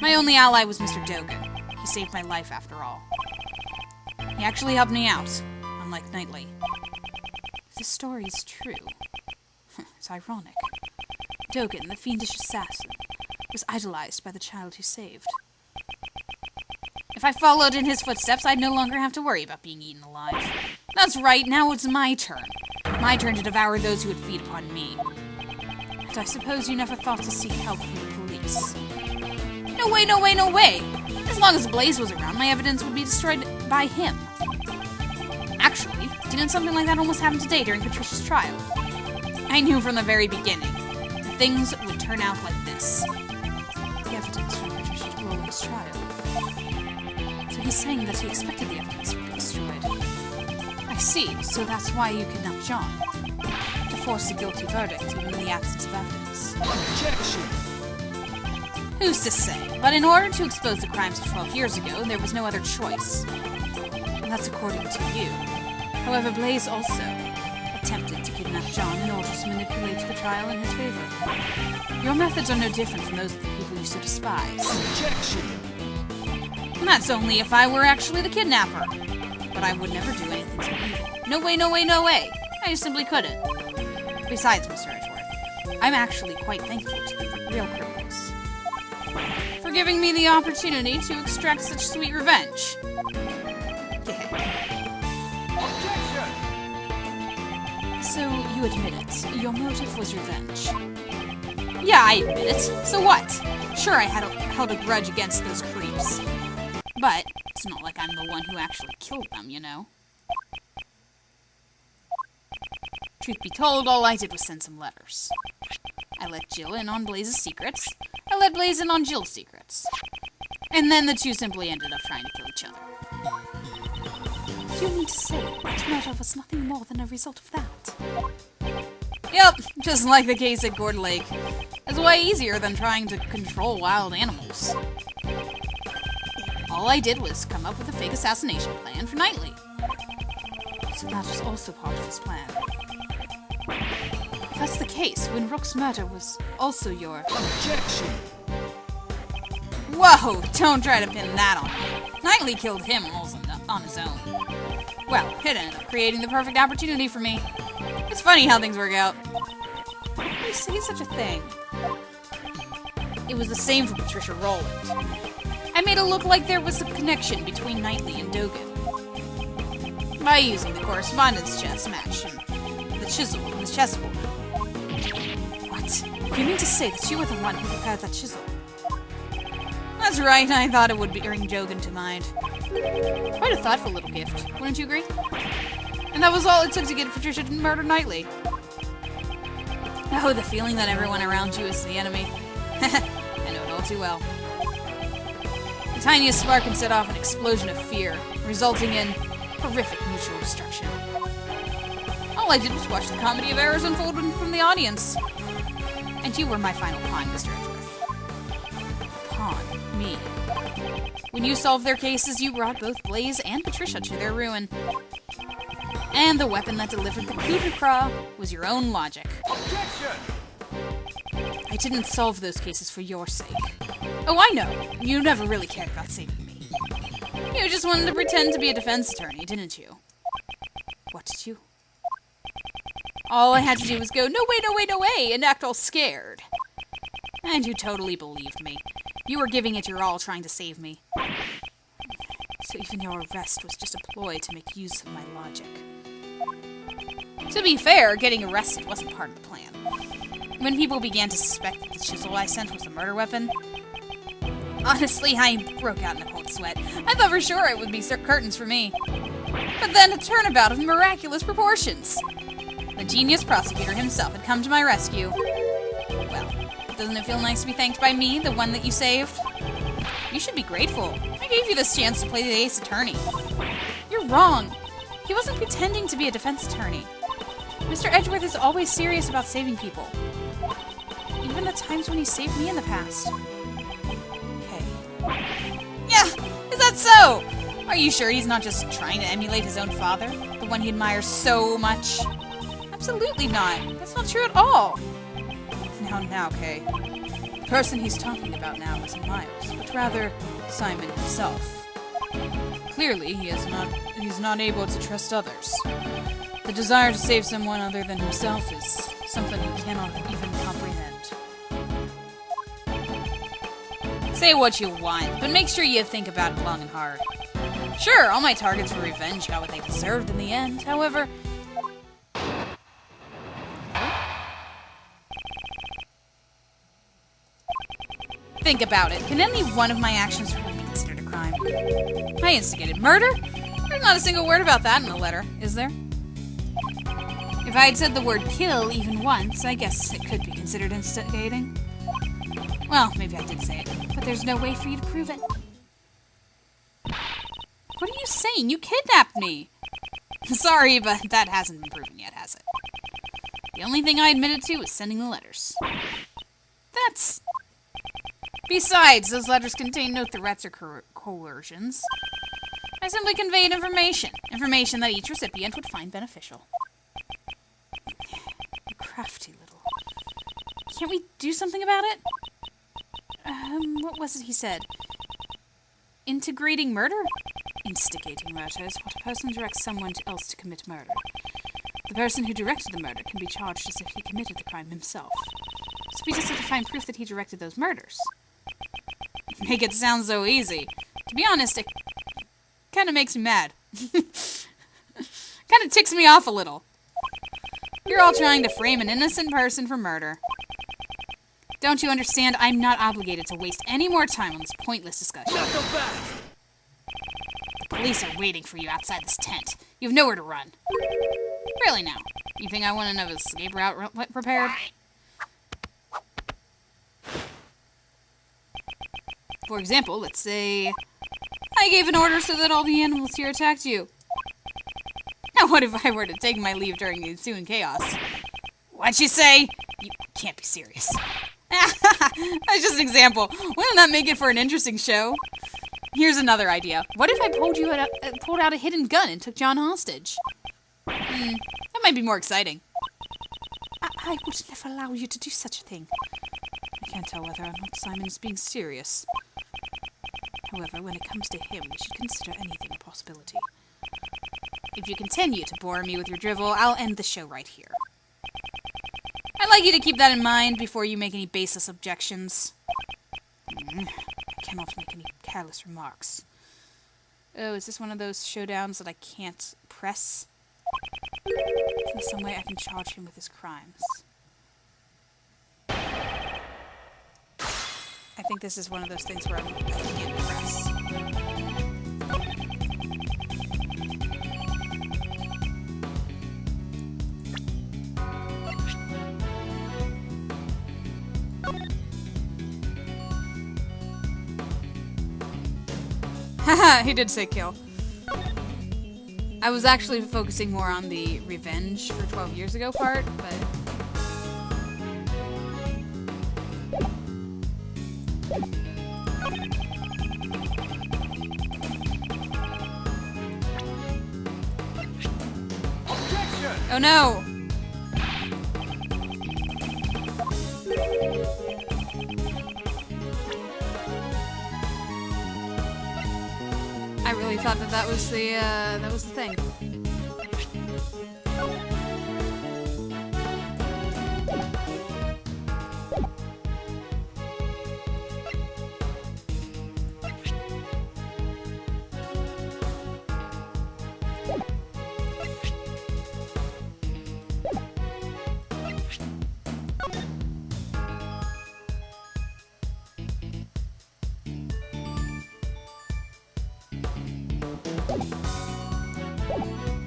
A: My only ally was Mr. Dogen. He saved my life after all. He actually helped me out, unlike Knightley. If this story is true, it's ironic. Dogen, the fiendish assassin, was idolized by the child he saved. If I followed in his footsteps, I'd no longer have to worry about being eaten alive. That's right, now it's my turn. My turn to devour those who would feed upon me. And I suppose you never thought to seek help from the police. No way, no way, no way! As long as Blaze was around, my evidence would be destroyed by him. Actually, didn't something like that almost happen today during Patricia's trial? I knew from the very beginning that things would turn out like this. The evidence from Patricia Rowland's trial. So he's saying that he expected the evidence would be destroyed. I see, so that's why you kidnapped John. To force a guilty verdict, even in the absence of evidence.
B: Objection!
A: Who's to say? But in order to expose the crimes of 12 years ago, there was no other choice. And that's according to you. However, Blaze also attempted to kidnap John in order to manipulate the trial in his favor. Your methods are no different from those of the people you so despise.
B: Objection!
A: And that's only if I were actually the kidnapper. But I would never do anything so evil. No way, no way, no way! I just simply couldn't. Besides, Mr. Edgeworth, I'm actually quite thankful to the real criminals for giving me the opportunity to extract such sweet revenge.
B: Objection!
A: So, you admit it. Your motive was revenge. Yeah, I admit it. So what? Sure, I held a grudge against those creeps. But it's not like I'm the one who actually killed them, you know? Truth be told, all I did was send some letters. I let Jill in on Blaze's secrets. I let Blaze in on Jill's secrets. And then the two simply ended up trying to kill each other. Do you mean to say that murder was nothing more than a result of that? Yep, just like the case at Gourd Lake. It's way easier than trying to control wild animals. All I did was come up with a fake assassination plan for Knightley. So that was also part of his plan. If that's the case, when Rook's murder was also your...
B: Objection!
A: Whoa! Don't try to pin that on me. Knightley killed him on his own. Well, it ended up creating the perfect opportunity for me. It's funny how things work out. Why would you say such a thing? It was the same for Patricia Rowland. I made it look like there was a connection between Knightley and Dogen by using the correspondence chess match and the chisel and the chessboard. What? You mean to say that you were the one who prepared that chisel? That's right, I thought it would bring Dogen to mind. Quite a thoughtful little gift, wouldn't you agree? And that was all it took to get Patricia to murder Knightley. Oh, the feeling that everyone around you is the enemy. I know it all too well. The tiniest spark can set off an explosion of fear, resulting in horrific mutual destruction. All I did was watch the comedy of errors unfold from the audience. And you were my final pawn, Mr. Edgeworth. Pawn? Me. When you solved their cases, you brought both Blaze and Patricia to their ruin. And the weapon that delivered the coup de grace was your own logic.
B: Objection!
A: I didn't solve those cases for your sake. Oh, I know. You never really cared about saving me. You just wanted to pretend to be a defense attorney, didn't you? What did you? All I had to do was go, no way, no way, no way, and act all scared. And you totally believed me. You were giving it your all trying to save me. So even your arrest was just a ploy to make use of my logic. To be fair, getting arrested wasn't part of the plan. When people began to suspect that the chisel I sent was a murder weapon, honestly, I broke out in a cold sweat. I thought for sure it would be curtains for me. But then a turnabout of miraculous proportions. The genius prosecutor himself had come to my rescue. Well, doesn't it feel nice to be thanked by me, the one that you saved? You should be grateful. I gave you this chance to play the ace attorney. You're wrong. He wasn't pretending to be a defense attorney. Mr. Edgeworth is always serious about saving people. Even the times when he saved me in the past. Okay. Yeah, is that so? Are you sure he's not just trying to emulate his own father? The one he admires so much? Absolutely not. That's not true at all. Now, Kay. The person he's talking about now isn't Miles, but rather Simon himself. Clearly, he's not able to trust others. The desire to save someone other than himself is something he cannot even comprehend. Say what you want, but make sure you think about it long and hard. Sure, all my targets for revenge got what they deserved in the end. However, think about it. Can any one of my actions really be considered a crime? I instigated murder? There's not a single word about that in the letter, is there? If I had said the word kill even once, I guess it could be considered instigating. Well, maybe I did say it, but there's no way for you to prove it. What are you saying? You kidnapped me! Sorry, but that hasn't been proven yet, has it? The only thing I admitted to was sending the letters. That's... Besides, those letters contain no threats or coercions. I simply conveyed information. Information that each recipient would find beneficial. You crafty little... Can't we do something about it? What was it he said? Integrating murder? Instigating murder is what a person directs someone else to commit murder. The person who directed the murder can be charged as if he committed the crime himself. So we just have to find proof that he directed those murders. Make it sound so easy. To be honest, it kind of makes me mad. Kind of ticks me off a little. You're all trying to frame an innocent person for murder. Don't you understand? I'm not obligated to waste any more time on this pointless discussion. The police are waiting for you outside this tent. You have nowhere to run. Really now? You think I want to have an escape route prepared? For example, let's say I gave an order so that all the animals here attacked you. Now what if I were to take my leave during the ensuing chaos? What'd you say? You can't be serious. That's just an example. Wouldn't that make it for an interesting show? Here's another idea. What if I pulled out a hidden gun and took John hostage? That might be more exciting. I would never allow you to do such a thing. I can't tell whether or not Simon is being serious. However, when it comes to him, we should consider anything a possibility. If you continue to bore me with your drivel, I'll end the show right here. I'd like you to keep that in mind before you make any baseless objections. I cannot make any careless remarks. Oh, is this one of those showdowns that I can't press? Is there some way I can charge him with his crimes? I think this is one of those things where I can't press. Haha, he did say kill. I was actually focusing more on the revenge for 12 years ago part, but...
B: Objection!
A: Oh no! I really thought that was the thing.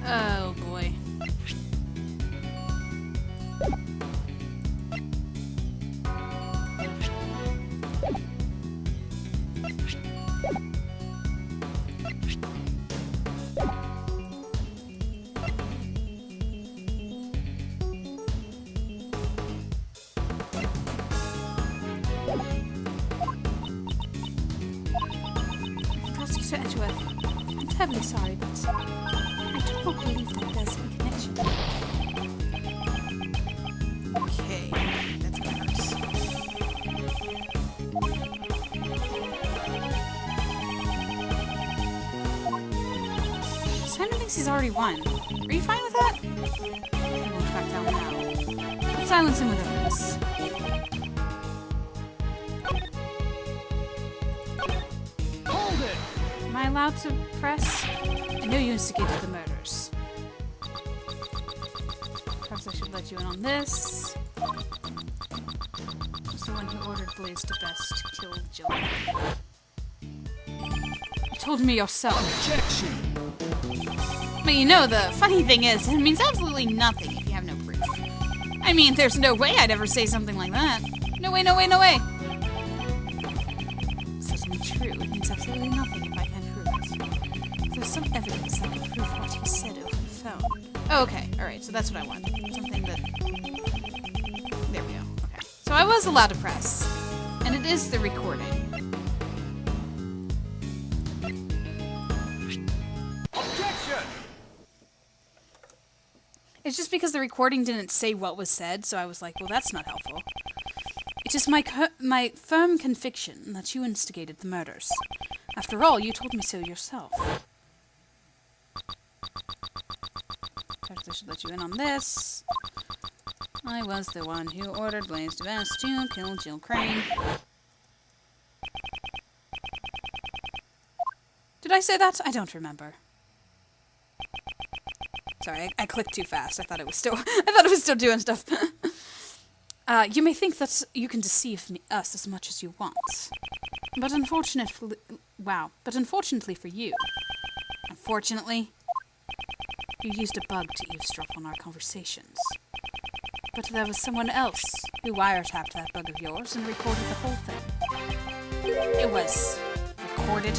A: Oh boy. Prosecutor Edgeworth, I'm terribly sorry, but I do not believe that there's any connection. Okay, that's close. Simon thinks he's already won. Are you fine with that? I won't back down now. Let's silence him with evidence.
B: Hold it!
A: Am I allowed to press? I know you instigated the murders. Perhaps I should let you in on this. Was the one who ordered Blaze to best kill Jill. You told me yourself.
B: Objection!
A: But you know, the funny thing is, it means absolutely nothing if you have no proof. I mean, there's no way I'd ever say something like that. No way, no way, no way! Certainly true, it means absolutely nothing if I can prove it. There's some evidence that could prove what he said over the phone. Oh, okay, alright, so that's what I want. Something that... There we go, okay. So I was allowed to press. And it is the recording.
B: Objection!
A: It's just because the recording didn't say what was said, so I was like, well, that's not helpful. It is my firm conviction that you instigated the murders. After all, you told me so yourself. Perhaps I should let you in on this. I was the one who ordered Blaze to best to kill Jill Crane. Did I say that? I don't remember. Sorry, I clicked too fast. I thought it was still doing stuff. You may think that you can deceive us as much as you want. But unfortunately for you, unfortunately, you used a bug to eavesdrop on our conversations. But there was someone else who wiretapped that bug of yours and recorded the whole thing. It was recorded.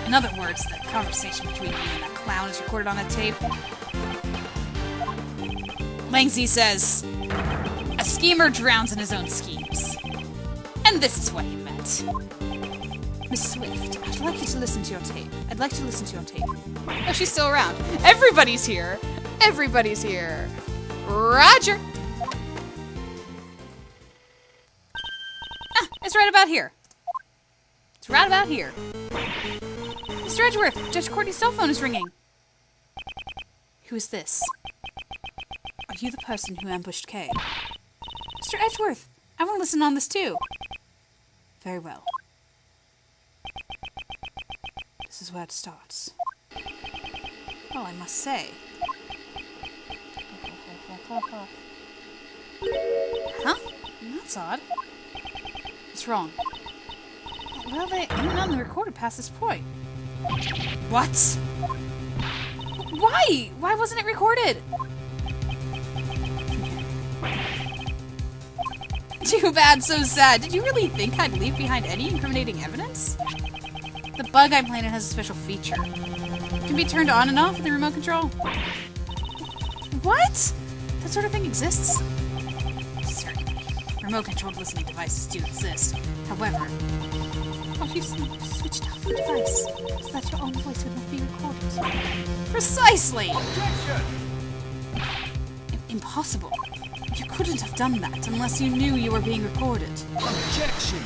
A: In other words, the conversation between you and that clown is recorded on a tape. Langsy says, a schemer drowns in his own schemes. And this is what he meant. Miss Swift, I'd like you to listen to your tape. I'd like to listen to your tape. Oh, she's still around. Everybody's here. Everybody's here. Roger. Ah, it's right about here. It's right about here. Mr. Edgeworth, Judge Courtney's cell phone is ringing. Who is this? Are you the person who ambushed Kay? Mr. Edgeworth, I want to listen on this too. Very well. This is where it starts. Well, I must say. Huh? That's odd. What's wrong? Well, they ain't on the recorder past this point. What? Why? Why wasn't it recorded? Too bad, so sad. Did you really think I'd leave behind any incriminating evidence? The bug I planted has a special feature. It can be turned on and off with the remote control. What? That sort of thing exists? Certainly. Remote-controlled listening devices do exist. However, what if you switched off the device so that your own voice would not be recorded? Precisely!
B: Objection!
A: Impossible. You couldn't have done that unless you knew you were being recorded.
B: Objection!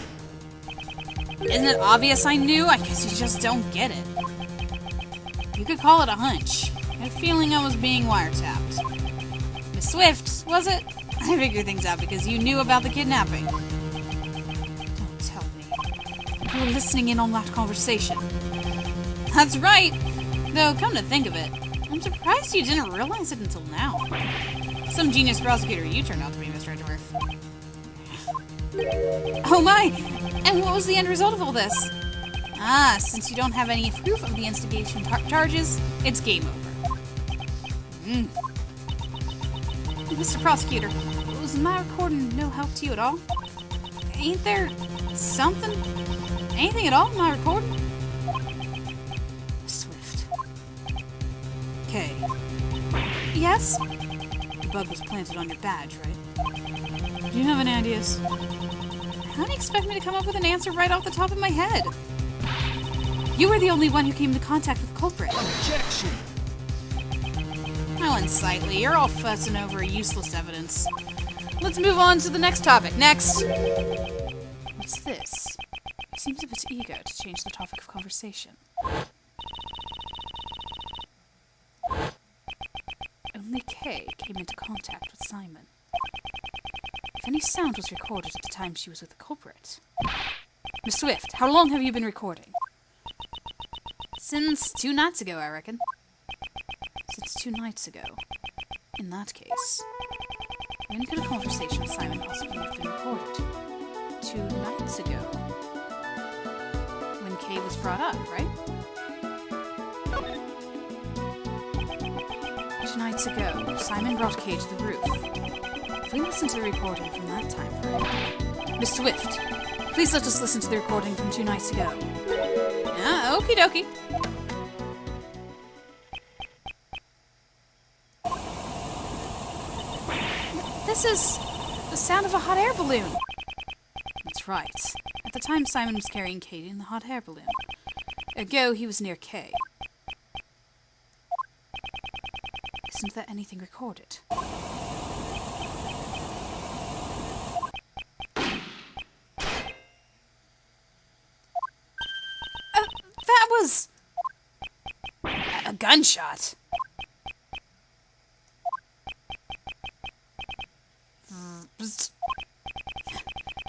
A: Isn't it obvious I knew? I guess you just don't get it. You could call it a hunch. A feeling I was being wiretapped. Miss Swift, was it? I figured things out because you knew about the kidnapping. Don't tell me. You were listening in on that conversation. That's right. Though, come to think of it, I'm surprised you didn't realize it until now. Some genius prosecutor you turned out to be, Miss Redworth. Oh my! And what was the end result of all this? Ah, since you don't have any proof of the instigation charges, it's game over. Mr. Prosecutor, was my recording no help to you at all? Ain't there something? Anything at all in my recording? Swift. Okay. Yes? The bug was planted on your badge, right? Do you have any ideas? How do you expect me to come up with an answer right off the top of my head? You were the only one who came into contact with the culprit.
B: Objection!
A: How unsightly. You're all fussing over useless evidence. Let's move on to the next topic. Next! What's this? He seems a bit eager to change the topic of conversation. Only Kay came into contact with Simon. If any sound was recorded at the time she was with the culprit. Miss Swift, how long have you been recording? Since 2 nights ago, I reckon. Since 2 nights ago. In that case, when could a conversation with Simon possibly have been recorded? 2 nights ago. When Kay was brought up, right? 2 nights ago, Simon brought Kay to the roof. If we listen to the recording from that time frame... Miss Swift, please let us listen to the recording from 2 nights ago. Ah, okie dokie. This is the sound of a hot air balloon. That's right. At the time, Simon was carrying Katie in the hot air balloon. Ergo, he was near Kay. Isn't there anything recorded? That was... a gunshot.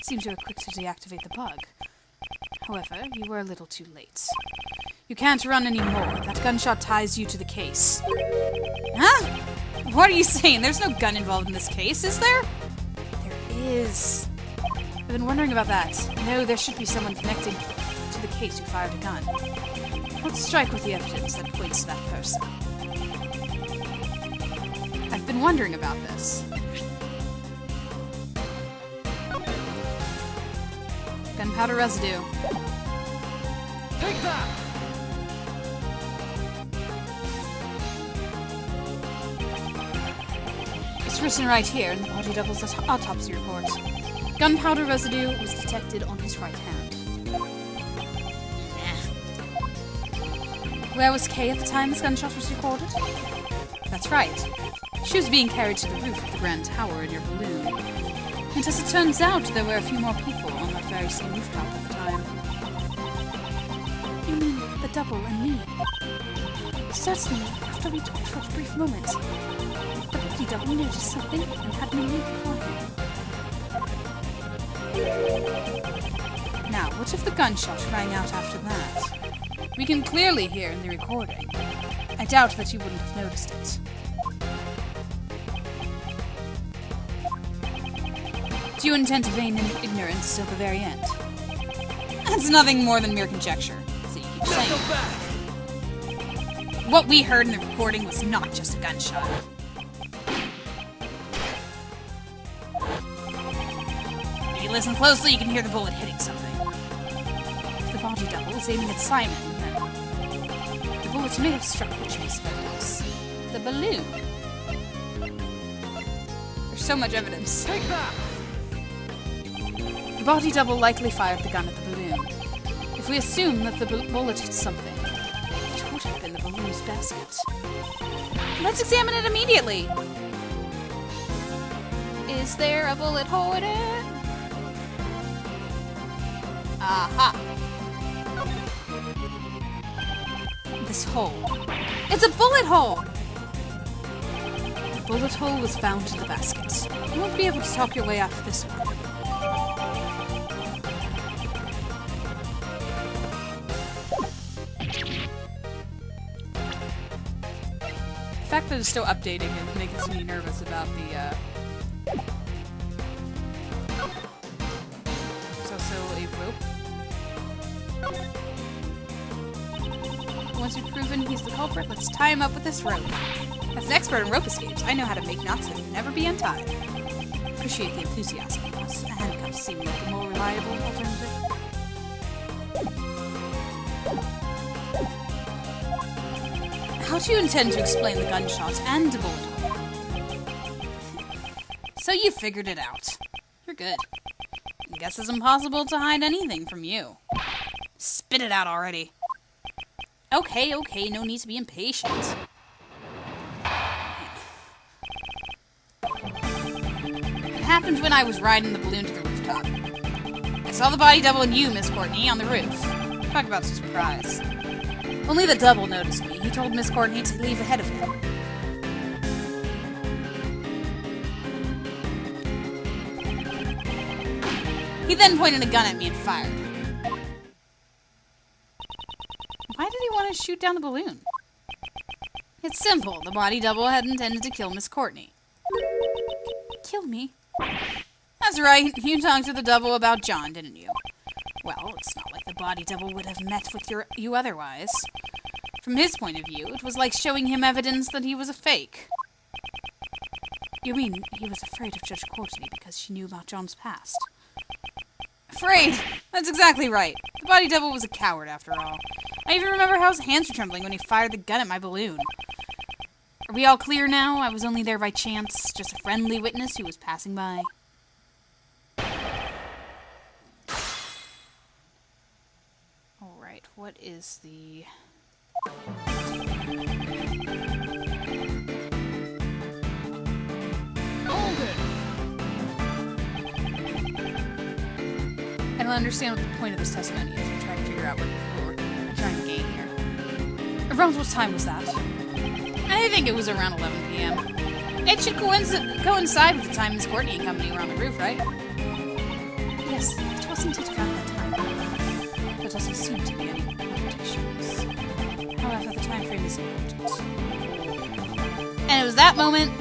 A: Seemed to have quick to deactivate the bug. However, you were a little too late. You can't run anymore. That gunshot ties you to the case. Huh? What are you saying? There's no gun involved in this case, is there? There is. I've been wondering about that. No, there should be someone connected to the case who fired a gun. Let's strike with the evidence that points to that person. I've been wondering about this. Gunpowder residue.
B: Take that!
A: It's written right here in the body double's autopsy report. Gunpowder residue was detected on his right hand. Where was Kay at the time this gunshot was recorded? That's right. She was being carried to the roof of the Grand Tower in your balloon. And as it turns out, there were a few more people on that very same rooftop at the time. You mean the double and me? Certainly, after we talked for a brief moment, the body double noticed something and had me leave before him. Now, what if the gunshot rang out after that? We can clearly hear in the recording. I doubt that you wouldn't have noticed it. Do you intend to feign ignorance till the very end? That's nothing more than mere conjecture, so you keep saying. What we heard in the recording was not just a gunshot. If you listen closely, you can hear the bullet hitting something. If the body double was aiming at Simon, then the bullet may have struck which piece of evidence? The balloon. There's so much evidence.
B: Take that!
A: The body double likely fired the gun at the balloon. If we assume that the bullet hit something, it would have been the balloon's basket. Let's examine it immediately! Is there a bullet hole in it? Aha! This hole. It's a bullet hole! The bullet hole was found in the basket. You won't be able to talk your way out of this one. The fact that it's still updating it makes me nervous about the, There's also a rope. Once you've proven he's the culprit, let's tie him up with this rope. As an expert in rope escapes, I know how to make knots that can never be untied. Appreciate the enthusiasm. Handcuffs seem like a more reliable alternative. How do you intend to explain the gunshot and the bullet hole? So you figured it out. You're good. I guess it's impossible to hide anything from you. Spit it out already. Okay, no need to be impatient. It happened when I was riding the balloon to the rooftop. I saw the body double and you, Miss Courtney, on the roof. Talk about surprise. Only the double noticed me. He told Miss Courtney to leave ahead of him. He then pointed a gun at me and fired. Why did he want to shoot down the balloon? It's simple. The body double had intended to kill Miss Courtney. Kill me? That's right. You talked to the double about John, didn't you? Well, it's not like the body double would have met with you otherwise. From his point of view, it was like showing him evidence that he was a fake. You mean he was afraid of Judge Courtney because she knew about John's past? Afraid? That's exactly right. The body double was a coward, after all. I even remember how his hands were trembling when he fired the gun at my balloon. Are we all clear now? I was only there by chance, just a friendly witness who was passing by. Alright, what is the... I don't understand what the point of this testimony is. I'm trying to figure out what we're trying to gain here. Around what time was that? I think it was around 11 p.m. It should coincide with the time Miss Courtney and company were on the roof, right? Yes, it wasn't at around that time. There doesn't seem to be any contradictions. However, the time frame is important. And it was that moment...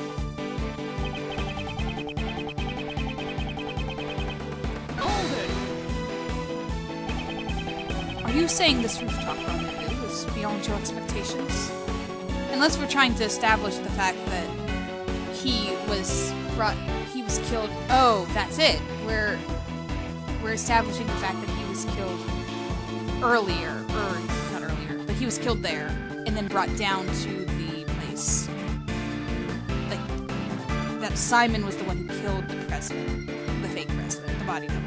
A: Are you saying this rooftop rendezvous was beyond your expectations? Unless we're trying to establish the fact that he was killed. Oh, that's it. We're establishing the fact that he was killed earlier, or not earlier, but he was killed there and then brought down to the place. Like that Simon was the one who killed the president, the fake president, the body double.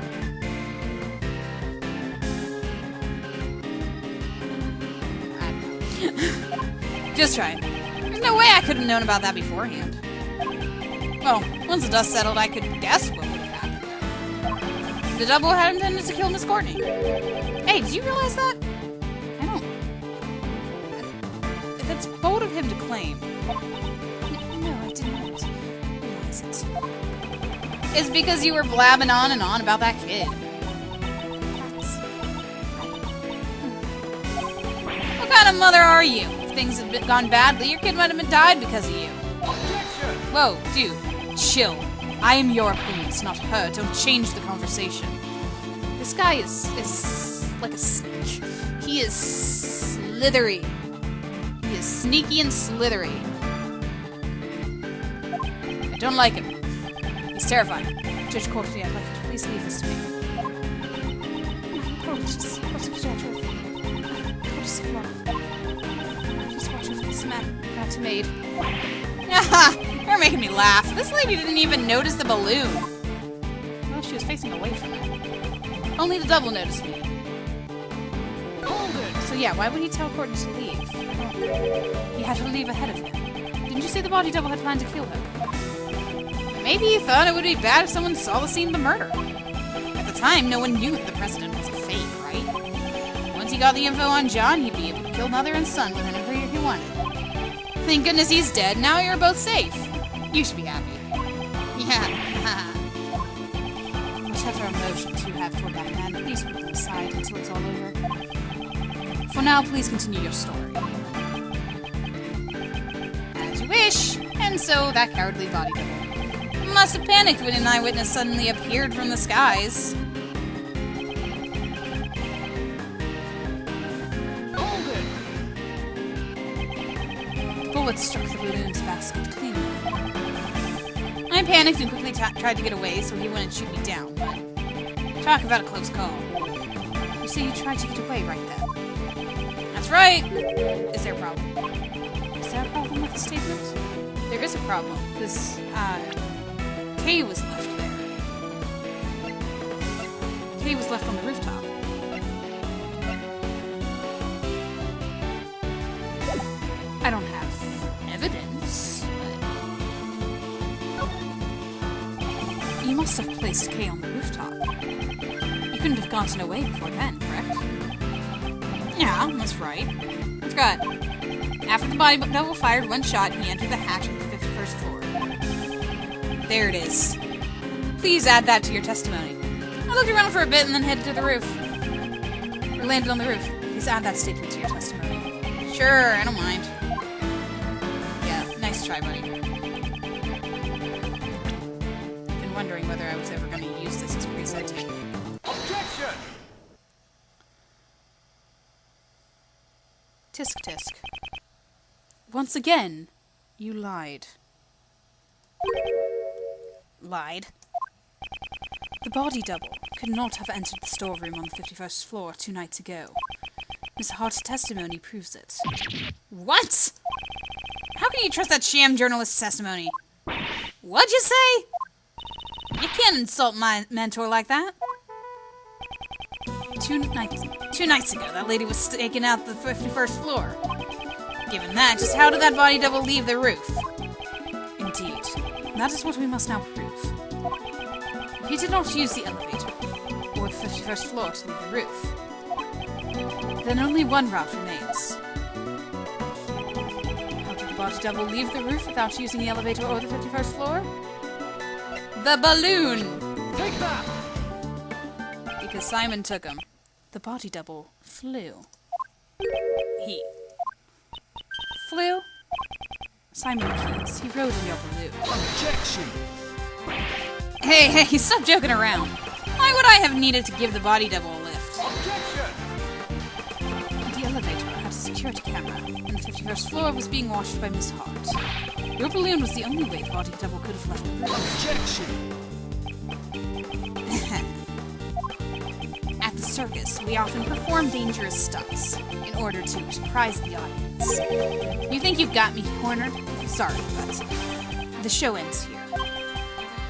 A: Just trying. There's no way I could have known about that beforehand. Well, once the dust settled, I could guess what would have happened. The double had intended to kill Miss Courtney. Hey, did you realize that? I don't... That's bold of him to claim. No, I didn't realize it. It's because you were blabbing on and on about that kid. What kind of mother are you? If things had gone badly, your kid might have died because of you. Whoa, dude, chill. I am your opponent, not her. Don't change the conversation. This guy is like a snake. He is slithery. He is sneaky and slithery. I don't like him. He's terrifying. Judge Courtney, I'd like you to please leave this to me. Apologies. Prosecutor Edgeworth. I'll just go on. Just watch for this man. Got to maid. Haha! You're making me laugh. This lady didn't even notice the balloon. Well, she was facing away from it. Only the double noticed me.
B: Hold it!
A: So yeah, why would he tell Courtney to leave? He had to leave ahead of him. Didn't you say the body double had planned to kill him? Maybe he thought it would be bad if someone saw the scene of the murder. At the time, no one knew that the president was a fake, right? Once he got the info on John, he'd be able to kill mother and son with whoever he wanted. Thank goodness he's dead. Now you're both safe. You should be happy. Yeah. Whatever emotions you have toward that man, please put them aside until it's all over. For now, please continue your story. As you wish. And so, that cowardly body double must have panicked when an eyewitness suddenly appeared from the skies.
B: Hold it!
A: The bullet struck the balloon's basket cleanly. I panicked and quickly tried to get away so he wouldn't shoot me down, but talk about a close call. You say you tried to get away right then? That's right! Is there a problem? Is there a problem with the statement? There is a problem, because, Kay was left there. Kay was left on the rooftop. I don't have evidence, but you must have placed Kay on the rooftop. You couldn't have gotten away before then, correct? Yeah, that's right. I forgot. After the body double fired one shot, he entered the hatch of the 51st floor. There it is. Please add that to your testimony. I looked around for a bit and then headed to the roof. Or landed on the roof. Please add that statement to your testimony. Sure, I don't mind. Yeah, nice try, buddy. Been wondering whether I was ever going to use this as preset.
B: Objection!
A: Tisk tisk. Once again, you lied. Lied? The body double could not have entered the storeroom on the 51st floor 2 nights ago. Miss Hart's testimony proves it. What? How can you trust that sham journalist's testimony? What'd you say? You can't insult my mentor like that. Two nights ago, that lady was staking out the 51st floor. Given that, just how did that body double leave the roof? Indeed. That is what we must now prove. If he did not use the elevator, or the 51st floor to leave the roof, then only one route remains. How did the body double leave the roof without using the elevator or the 51st floor? The balloon!
B: Take that!
A: Because Simon took him. The body double flew. He flew? Simon Keys, he rode in your balloon.
B: Objection!
A: Hey, stop joking around. Why would I have needed to give the body double a lift?
B: Objection!
A: The elevator had a security camera, and the 51st floor was being watched by Miss Hart. Your balloon was the only way the body double could have left the room.
B: Objection!
A: At the circus, we often perform dangerous stunts in order to surprise the audience. You think you've got me cornered? Sorry, but the show ends here.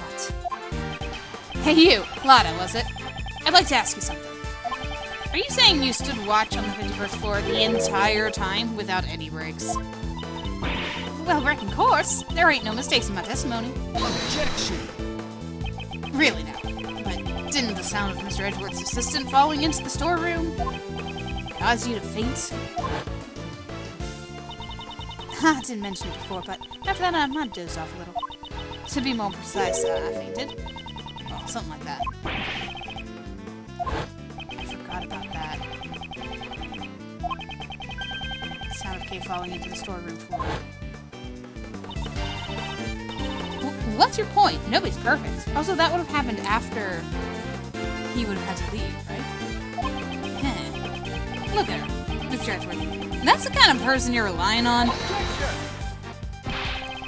A: What? Hey you, Lada, was it? I'd like to ask you something. Are you saying you stood watch on the 51st floor the entire time without any breaks? Well, reckon course. There ain't no mistakes in my testimony.
B: Objection!
A: Really now. But didn't the sound of Mr. Edgeworth's assistant falling into the storeroom cause you to faint? I didn't mention it before, but after that I might dozed off a little. To be more precise, I fainted. Well, something like that. I forgot about that. The sound of Kay falling into the storeroom floor. What's your point? Nobody's perfect. Also, that would have happened after he would have had to leave, right? Heh. Look at her, Mr. Edgeworth. That's the kind of person you're relying on.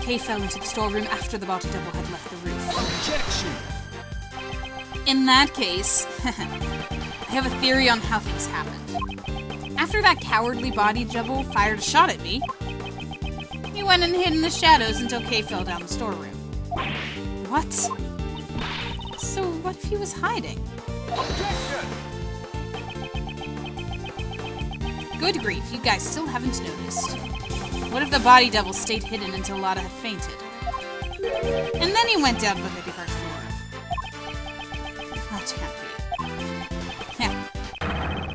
A: Kay fell into the storeroom after the body double had left the roof.
B: Objection!
A: In that case, I have a theory on how things happened. After that cowardly body double fired a shot at me, he went and hid in the shadows until Kay fell down the storeroom. What? So what if he was hiding? Good grief, you guys still haven't noticed. What if the body double stayed hidden until Lotta had fainted? And then he went down to the 51st floor. That can't be. Yeah,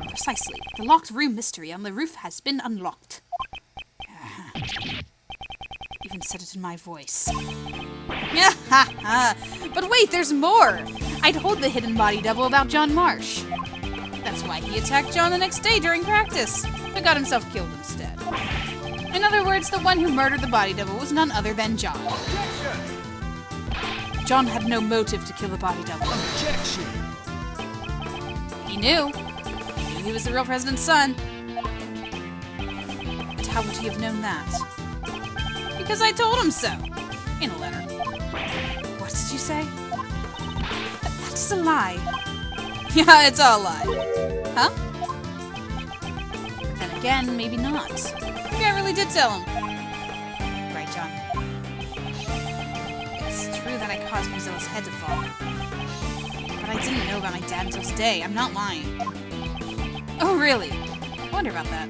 A: precisely. The locked room mystery on the roof has been unlocked. Even said it in my voice. But wait, there's more! I told the hidden body double about John Marsh. That's why he attacked John the next day during practice, but got himself killed instead. In other words, the one who murdered the body double was none other than John. John had no motive to kill the body double.
B: Objection.
A: He knew. He knew he was the real president's son. But how would he have known that? Because I told him so. In a letter. What did you say? That is a lie. Yeah, it's all a lie. Huh? Then again, maybe not. Maybe I really did tell him. Right, John. It's true that I caused Mozilla's head to fall. But I didn't know about my dad until today. I'm not lying. Oh, really? I wonder about that.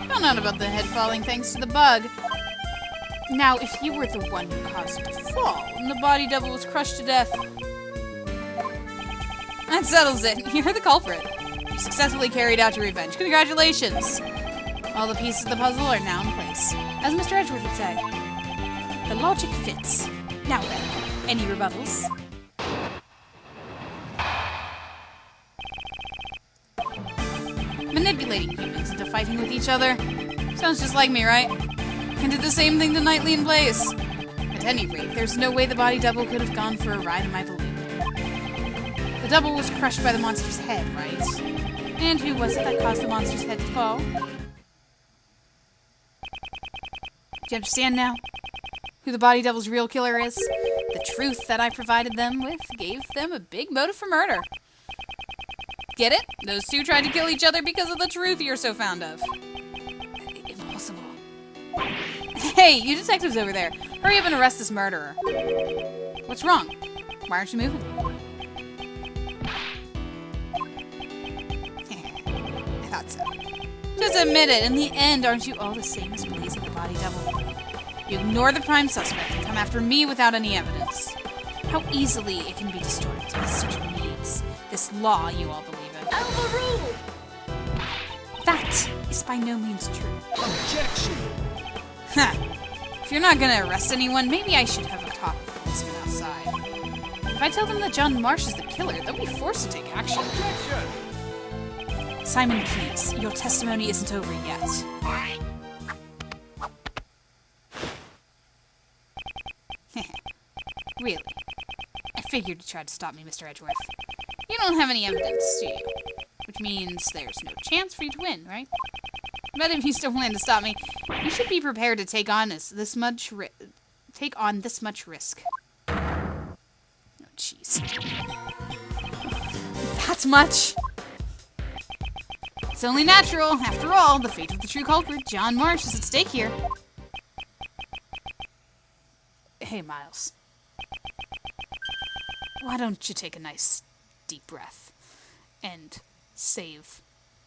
A: Found out about the head falling thanks to the bug. Now, if you were the one who caused it to fall, and the body double was crushed to death... That settles it. You're the culprit. You successfully carried out your revenge. Congratulations! All the pieces of the puzzle are now in place. As Mr. Edgeworth would say, the logic fits. Now then, any rebuttals? Manipulating humans into fighting with each other? Sounds just like me, right? I did the same thing to Knightley and Blaze. At any rate, there's no way the body double could have gone for a ride in my balloon. The double was crushed by the monster's head, right? And who was it that caused the monster's head to fall? Do you understand now? Who the body double's real killer is? The truth that I provided them with gave them a big motive for murder. Get it? Those two tried to kill each other because of the truth you're so fond of. Impossible. Hey, you detectives over there. Hurry up and arrest this murderer. What's wrong? Why aren't you moving? I thought so. Just admit it. In the end, aren't you all the same as Blaze and the body double? You ignore the prime suspect and come after me without any evidence. How easily it can be distorted to such your needs. This law you all believe in.
C: Overruled!
A: That is by no means true.
B: Objection.
A: Huh. If you're not gonna arrest anyone, maybe I should have a talk with the policeman outside. If I tell them that John Marsh is the killer, they'll be forced to take action.
B: Objection.
A: Simon, please. Your testimony isn't over yet. Really? I figured you'd try to stop me, Mr. Edgeworth. You don't have any evidence, do you? Which means there's no chance for you to win, right? But if you still plan to stop me, you should be prepared to take on this much risk. Oh, jeez. That's much. It's only natural. After all, the fate of the true culprit, John Marsh, is at stake here. Hey, Miles. Why don't you take a nice, deep breath and save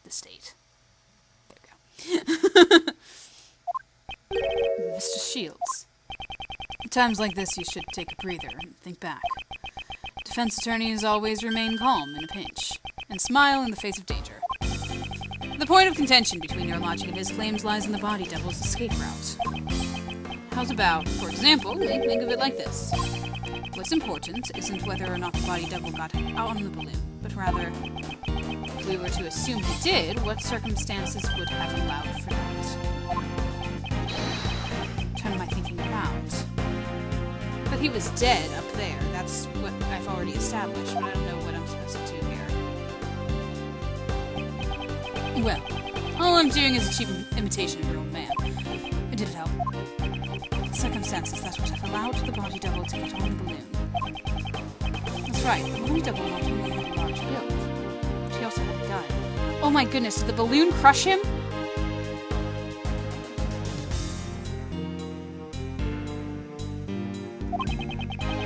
A: the state? There we go. Mr. Shields. At times like this, you should take a breather and think back. Defense attorneys always remain calm in a pinch and smile in the face of danger. The point of contention between your logic and his claims lies in the body devil's escape route. How's about, for example, we think of it like this. What's important isn't whether or not the body double got out on the balloon, but rather, if we were to assume he did, what circumstances would have allowed for that? Turn my thinking around. But he was dead up there. That's what I've already established, but I don't know what I'm supposed to do here. Well, all I'm doing is a cheap imitation of your old man. Did it help? Circumstances that would have allowed the body double to get on the balloon. As That's right. The body double not only had a large build, but he also had a gun. Oh my goodness, did the balloon crush him?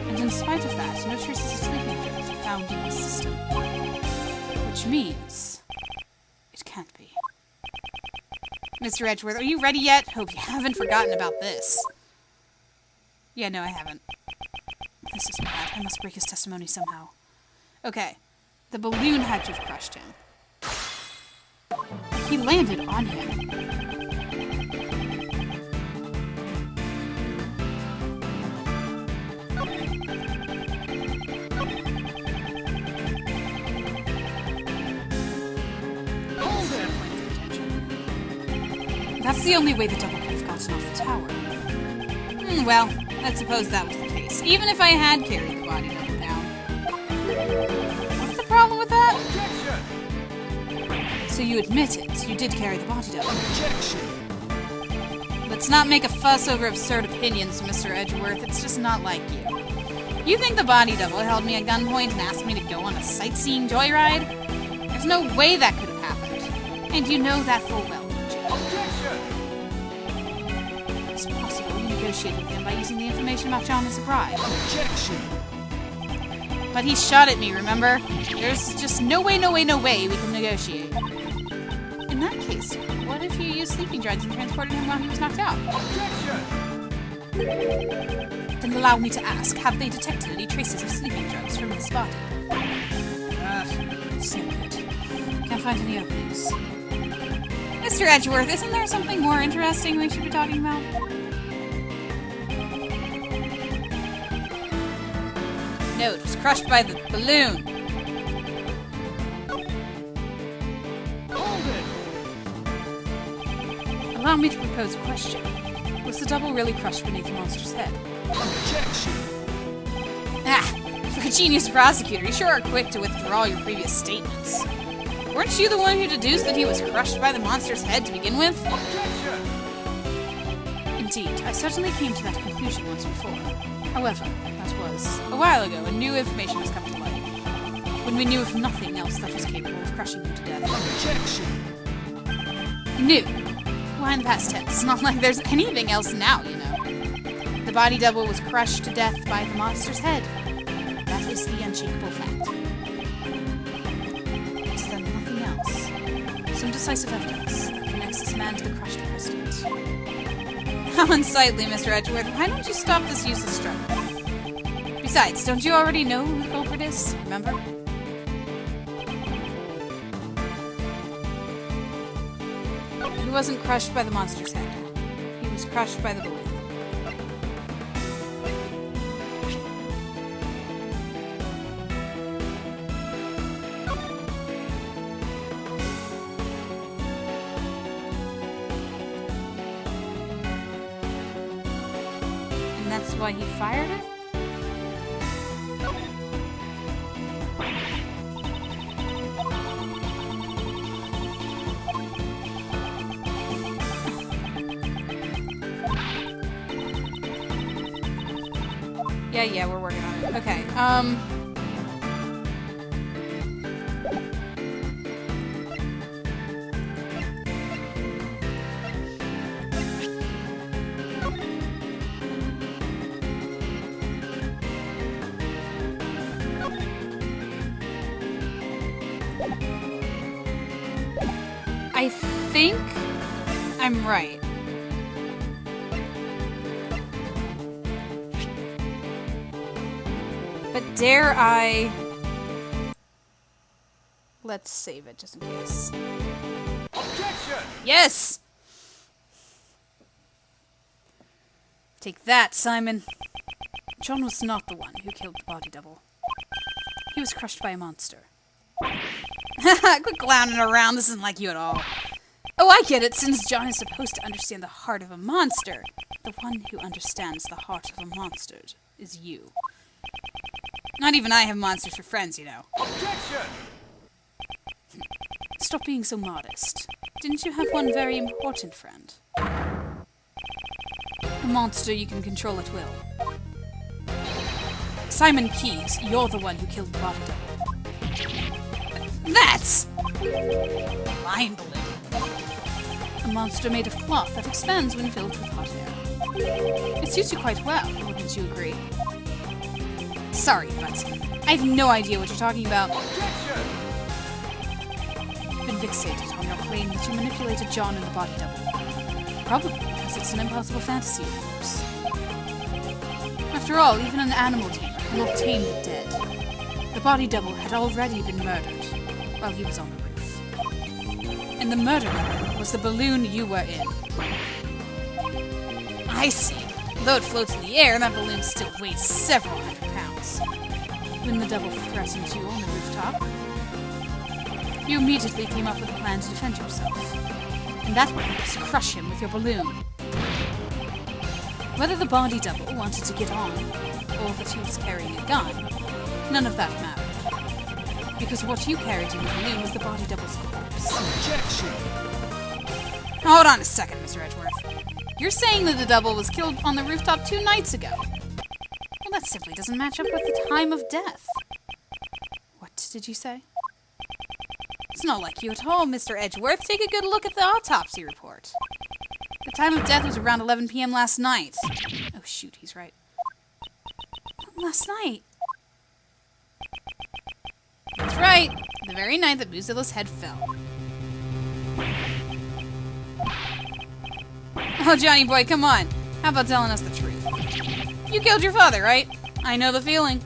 A: And in spite of that, no traces of sleeping drugs were found in his system. Which means it can't be. Mr. Edgeworth, are you ready yet? Hope you haven't forgotten about this. Yeah, no, I haven't. This is bad. I must break his testimony somehow. Okay. The balloon had to have crushed him. He landed on him. That's the only way the double could have gotten off the tower. Well, let's suppose that was the case. Even if I had carried the body double down. What's the problem with that?
B: Objection.
A: So you admit it. You did carry the body double.
B: Objection.
A: Let's not make a fuss over absurd opinions, Mr. Edgeworth. It's just not like you. You think the body double held me at gunpoint and asked me to go on a sightseeing joyride? There's no way that could have happened. And you know that full well.
B: Objection.
A: It's possible you negotiated with him by using the information about John as a bribe.
B: Objection.
A: But he shot at me, remember? There's just no way we can negotiate. In that case, what if you used sleeping drugs and transported him while he was knocked out?
B: Objection.
A: Then allow me to ask, have they detected any traces of sleeping drugs from his body? So good. Can't find any openings. Mr. Edgeworth, isn't there something more interesting we should be talking about? No, it was crushed by the balloon.
B: Hold it.
A: Allow me to propose a question. Was the double really crushed beneath the monster's head?
B: Objection.
A: For a genius prosecutor, you sure are quick to withdraw your previous statements. Weren't you the one who deduced that he was crushed by the monster's head to begin with?
B: Objection.
A: Indeed, I certainly came to that conclusion once before. However, that was a while ago, and new information has come to light. When we knew of nothing else that was capable of crushing you to death.
B: Objection.
A: New. Why in the past tense? It's not like there's anything else now, you know. The body double was crushed to death by the monster's head. That is the unshakable fact. Is there nothing else? Some decisive evidence that connects this man to the crushed president. How unsightly, Mr. Edgeworth. Why don't you stop this useless struggle? Besides, don't you already know who the culprit is? Remember? He wasn't crushed by the monster's head. He was crushed by the balloon. And that's why he fired it? Yeah, we're working on it. Okay, I think I'm right. But dare I... Let's save it, just in case.
B: Objection.
A: Yes! Take that, Simon. John was not the one who killed the body double. He was crushed by a monster. Quit clowning around, this isn't like you at all. Oh, I get it, since John is supposed to understand the heart of a monster. The one who understands the heart of a monster is you. Not even I have monsters for friends, you know.
B: Objection.
A: Stop being so modest. Didn't you have one very important friend? A monster you can control at will. Simon Keyes, you're the one who killed the body double. That's... mind balloon. A monster made of cloth that expands when filled with hot air. It suits you quite well, wouldn't you agree? Sorry, but I have no idea what you're talking about.
B: Objection!
A: I've been fixated on your claim that you manipulated John in the body double. Probably because it's an impossible fantasy, of course. After all, even an animal tamer cannot tame the dead. The body double had already been murdered while he was on the roof. And the murder weapon was the balloon you were in. I see. Though it floats in the air, that balloon still weighs several hundred pounds. When the double threatened you on the rooftop, you immediately came up with a plan to defend yourself. And that way was to crush him with your balloon. Whether the body double wanted to get on, or that he was carrying a gun, none of that mattered. Because what you carried in the balloon was the body double's corpse.
B: Objection!
A: Hold on a second, Mr. Edgeworth. You're saying that the double was killed on the rooftop 2 nights ago. Well, that simply doesn't match up with the time of death. What did you say? It's not like you at all, Mr. Edgeworth. Take a good look at the autopsy report. The time of death was around 11 p.m. last night. Oh, shoot, he's right. Last night? That's right. The very night that Boozilla's head fell. Oh, Johnny boy, come on. How about telling us the truth? You killed your father, right? I know the feeling.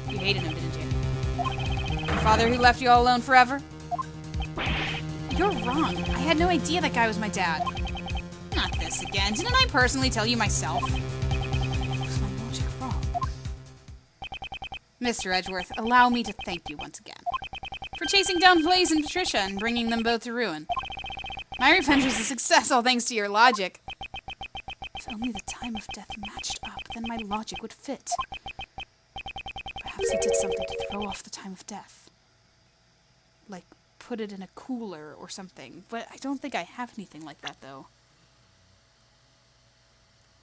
A: You hated him, didn't you? Your father who left you all alone forever? You're wrong. I had no idea that guy was my dad. Not this again. Didn't I personally tell you myself? Was my logic wrong? Mr. Edgeworth, allow me to thank you once again for chasing down Blaze and Patricia and bringing them both to ruin. My revenge was a success, all thanks to your logic. If only the time of death matched up, then my logic would fit. Perhaps he did something to throw off the time of death. Like, put it in a cooler or something. But I don't think I have anything like that, though.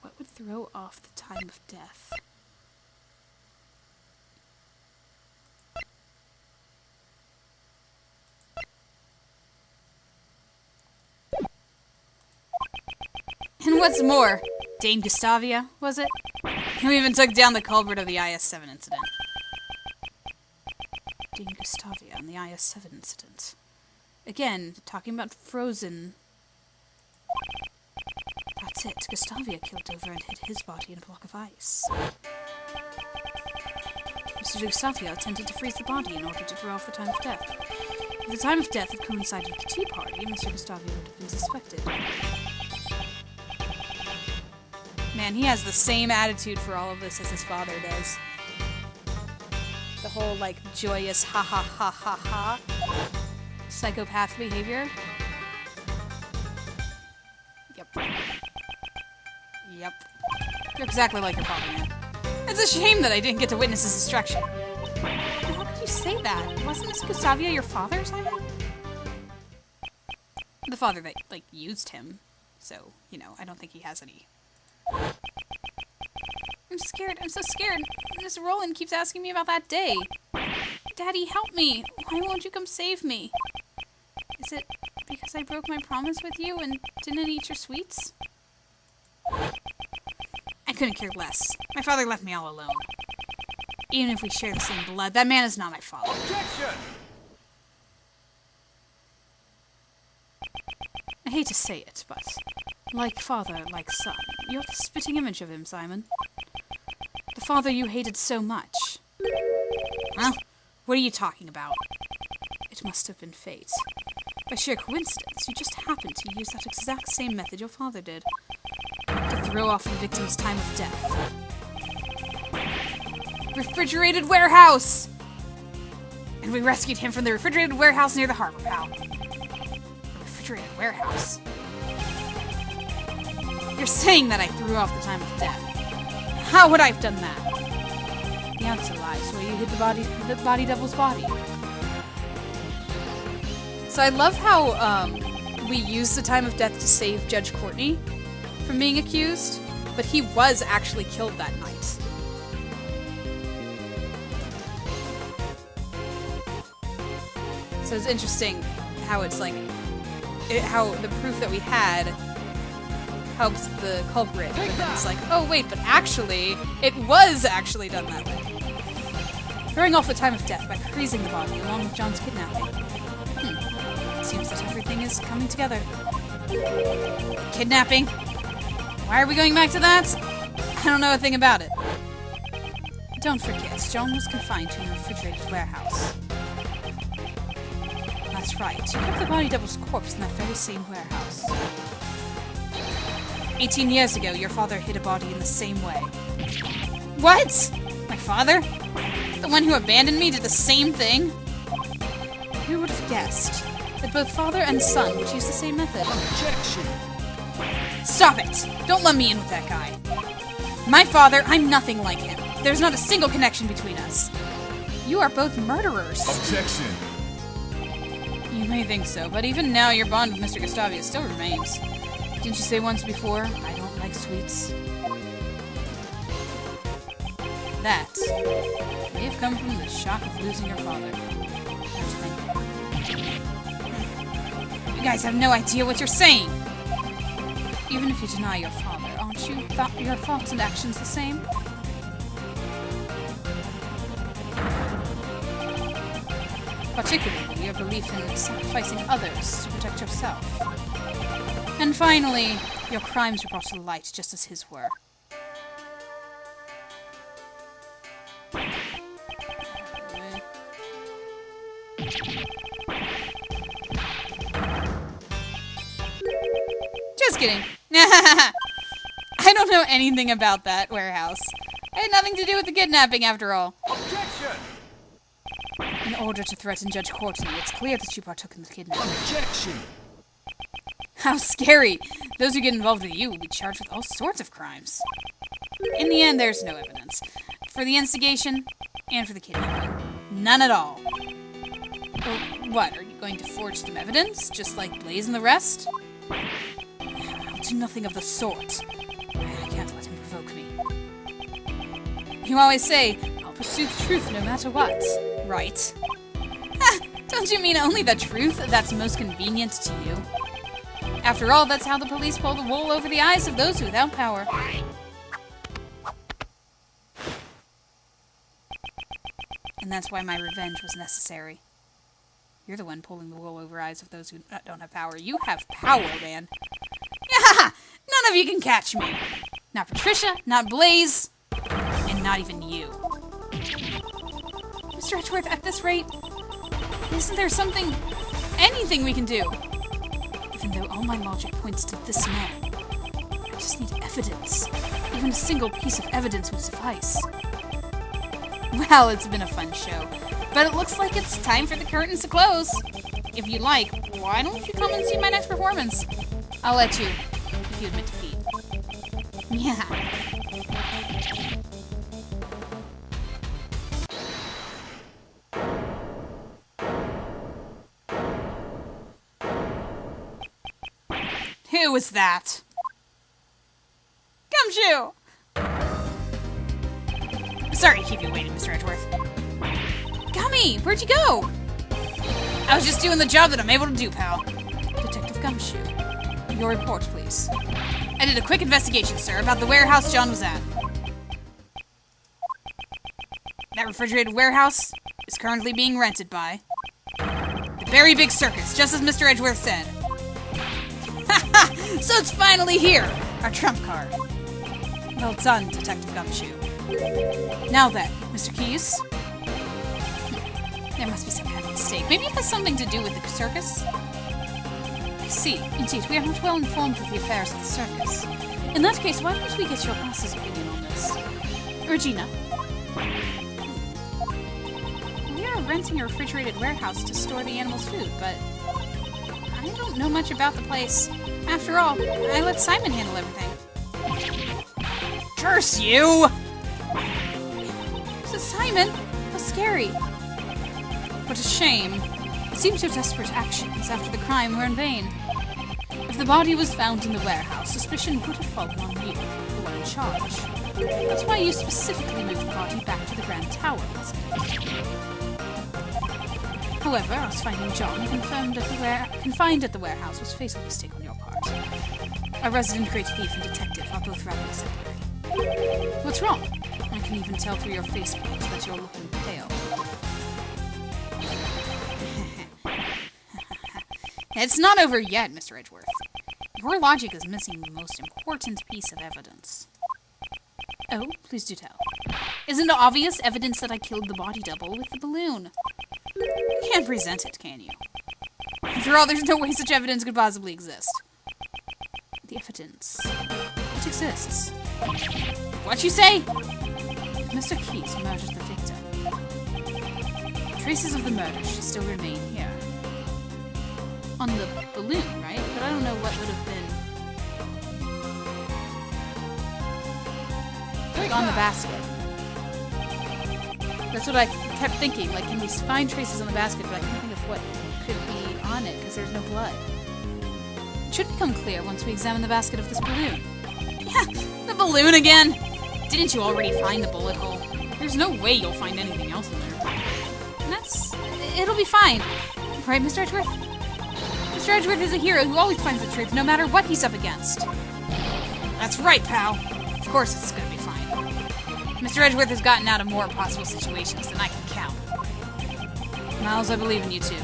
A: What would throw off the time of death? And what's more, Dame Gustavia, was it? Who even took down the culprit of the IS-7 incident. Dame Gustavia and the IS-7 incident. Again, talking about Frozen. That's it. Gustavia killed Dover and hid his body in a block of ice. Mr. Gustavia attempted to freeze the body in order to throw off the time of death. If the time of death had coincided with the tea party, Mr. Gustavia would have been suspected. Man, he has the same attitude for all of this as his father does. The whole, like, joyous ha ha ha ha ha psychopath behavior. Yep. Yep. You're exactly like your father, man. It's a shame that I didn't get to witness his destruction. How could you say that? Wasn't Miss Gustavia your father, Simon? The father that, like, used him. So, you know, I don't think he has any... I'm scared. I'm so scared. Miss Rowland keeps asking me about that day. Daddy, help me. Why won't you come save me? Is it because I broke my promise with you and didn't eat your sweets? I couldn't care less. My father left me all alone. Even if we share the same blood, that man is not my father.
B: Objection!
A: I hate to say it, but like father, like son, you're the spitting image of him, Simon. The father you hated so much. Huh? What are you talking about? It must have been fate. By sheer coincidence, you just happened to use that exact same method your father did. To throw off the victim's time of death. Refrigerated warehouse! And we rescued him from the refrigerated warehouse near the harbor, pal. Refrigerated warehouse? You're saying that I threw off the time of death. How would I have done that? The answer lies where you hid the body double's body. So I love how we used the time of death to save Judge Courtney from being accused, but he was actually killed that night. So it's interesting how it's like, how the proof that we had helps the culprit. But then it's like, oh wait, but actually, it was actually done that way. Throwing off the time of death by freezing the body along with John's kidnapping. It seems that everything is coming together. Kidnapping? Why are we going back to that? I don't know a thing about it. Don't forget, John was confined to a refrigerated warehouse. That's right, you kept the body double's corpse in that very same warehouse. 18 years ago, your father hid a body in the same way. What? My father? The one who abandoned me did the same thing? Who would have guessed that both father and son would use the same method?
B: Objection!
A: Stop it! Don't let me in with that guy. My father, I'm nothing like him. There's not a single connection between us. You are both murderers.
B: Objection!
A: You may think so, but even now your bond with Mr. Gustavia still remains. Didn't you say once before, I don't like sweets? That may have come from the shock of losing your father. You guys have no idea what you're saying! Even if you deny your father, aren't your thoughts and actions the same? Particularly your belief in sacrificing others to protect yourself. And finally, your crimes were brought to light just as his were. Just kidding. I don't know anything about that warehouse. I had nothing to do with the kidnapping after all.
B: Objection!
A: In order to threaten Judge Courtney, it's clear that you partook in the kidnapping.
B: Objection!
A: How scary! Those who get involved with you will be charged with all sorts of crimes. In the end, there's no evidence. For the instigation, and for the kidnapping. None at all. Well, what, are you going to forge some evidence, just like Blaze and the rest? I'll do nothing of the sort. I can't let him provoke me. You always say, I'll pursue the truth no matter what, right? Don't you mean only the truth that's most convenient to you? After all, that's how the police pull the wool over the eyes of those without power. And that's why my revenge was necessary. You're the one pulling the wool over eyes of those who don't have power. You have power, man. Yeah! None of you can catch me. Not Patricia, not Blaze, and not even you. Mr. Edgeworth, at this rate, isn't there anything we can do? Even though all my logic points to this man, I just need evidence. Even a single piece of evidence would suffice. Well, it's been a fun show, but it looks like it's time for the curtains to close. If you like, why don't you come and see my next performance? I'll let you, if you admit defeat. Yeah. Who was that? Gumshoe! Sorry to keep you waiting, Mr. Edgeworth. Gummy, where'd you go? I was just doing the job that I'm able to do, pal. Detective Gumshoe, your report, please. I did a quick investigation, sir, about the warehouse John was at. That refrigerated warehouse is currently being rented by the Very Big Circus, just as Mr. Edgeworth said. So it's finally here, our trump card. Well done, Detective Gumshoe. Now then, Mr. Keyes. There must be some kind of mistake. Maybe it has something to do with the circus? I see. Indeed, we are not well informed of the affairs of the circus. In that case, why don't we get your boss's opinion on this? Regina. We are renting a refrigerated warehouse to store the animals' food, but I don't know much about the place. After all, I let Simon handle everything. Curse you! So Simon, how scary. What a shame. It seems your desperate actions after the crime were in vain. If the body was found in the warehouse, suspicion would have fallen on you, the one in charge. That's why you specifically moved the body back to the Grand Tower, wasn't it? However, us finding John confined at the warehouse was fatal mistake on your part. A resident great thief and detective are both rather exemplary. What's wrong? I can even tell through your face paint that you're looking pale. It's not over yet, Mr. Edgeworth. Your logic is missing the most important piece of evidence. Oh, please do tell. Isn't it obvious evidence that I killed the body double with the balloon? You can't present it, can you? After all, there's no way such evidence could possibly exist. The evidence. It exists. What you say? Mr. Keyes murdered the victim. Traces of the murder should still remain here. On the balloon, right? But I don't know what would have been... like on the basket. That's what I kept thinking. Like, can we find traces on the basket? But I can't think of what could be on it because there's no blood. It should become clear once we examine the basket of this balloon. Yeah, the balloon again! Didn't you already find the bullet hole? There's no way you'll find anything else in there. And it'll be fine. Right, Mr. Edgeworth? Mr. Edgeworth is a hero who always finds the truth, no matter what he's up against. That's right, pal. Of course it's gonna be fine. Mr. Edgeworth has gotten out of more possible situations than I can count. Miles, I believe in you too.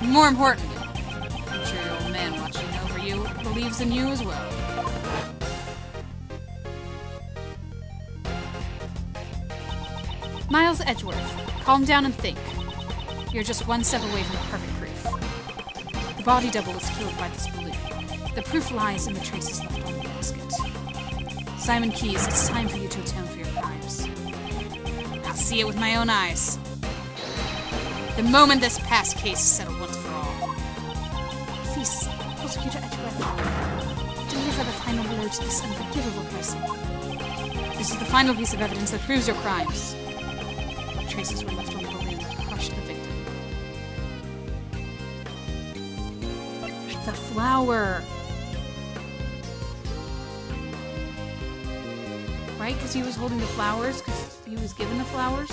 A: More importantly, I'm sure your old man watching over you believes in you as well. Miles Edgeworth, calm down and think. You're just one step away from perfect proof. The body double was killed by this balloon. The proof lies in the traces left on the basket. Simon Keyes, it's time for you to atone for your crimes. I'll see it with my own eyes. The moment this past case is settled once for all. Please, Prosecutor Edgeworth, deliver the final blow to this unforgivable person. This is the final piece of evidence that proves your crimes. Traces were left on the balloon that crushed the victim. The flower! Right? Because he was holding the flowers? Because he was given the flowers?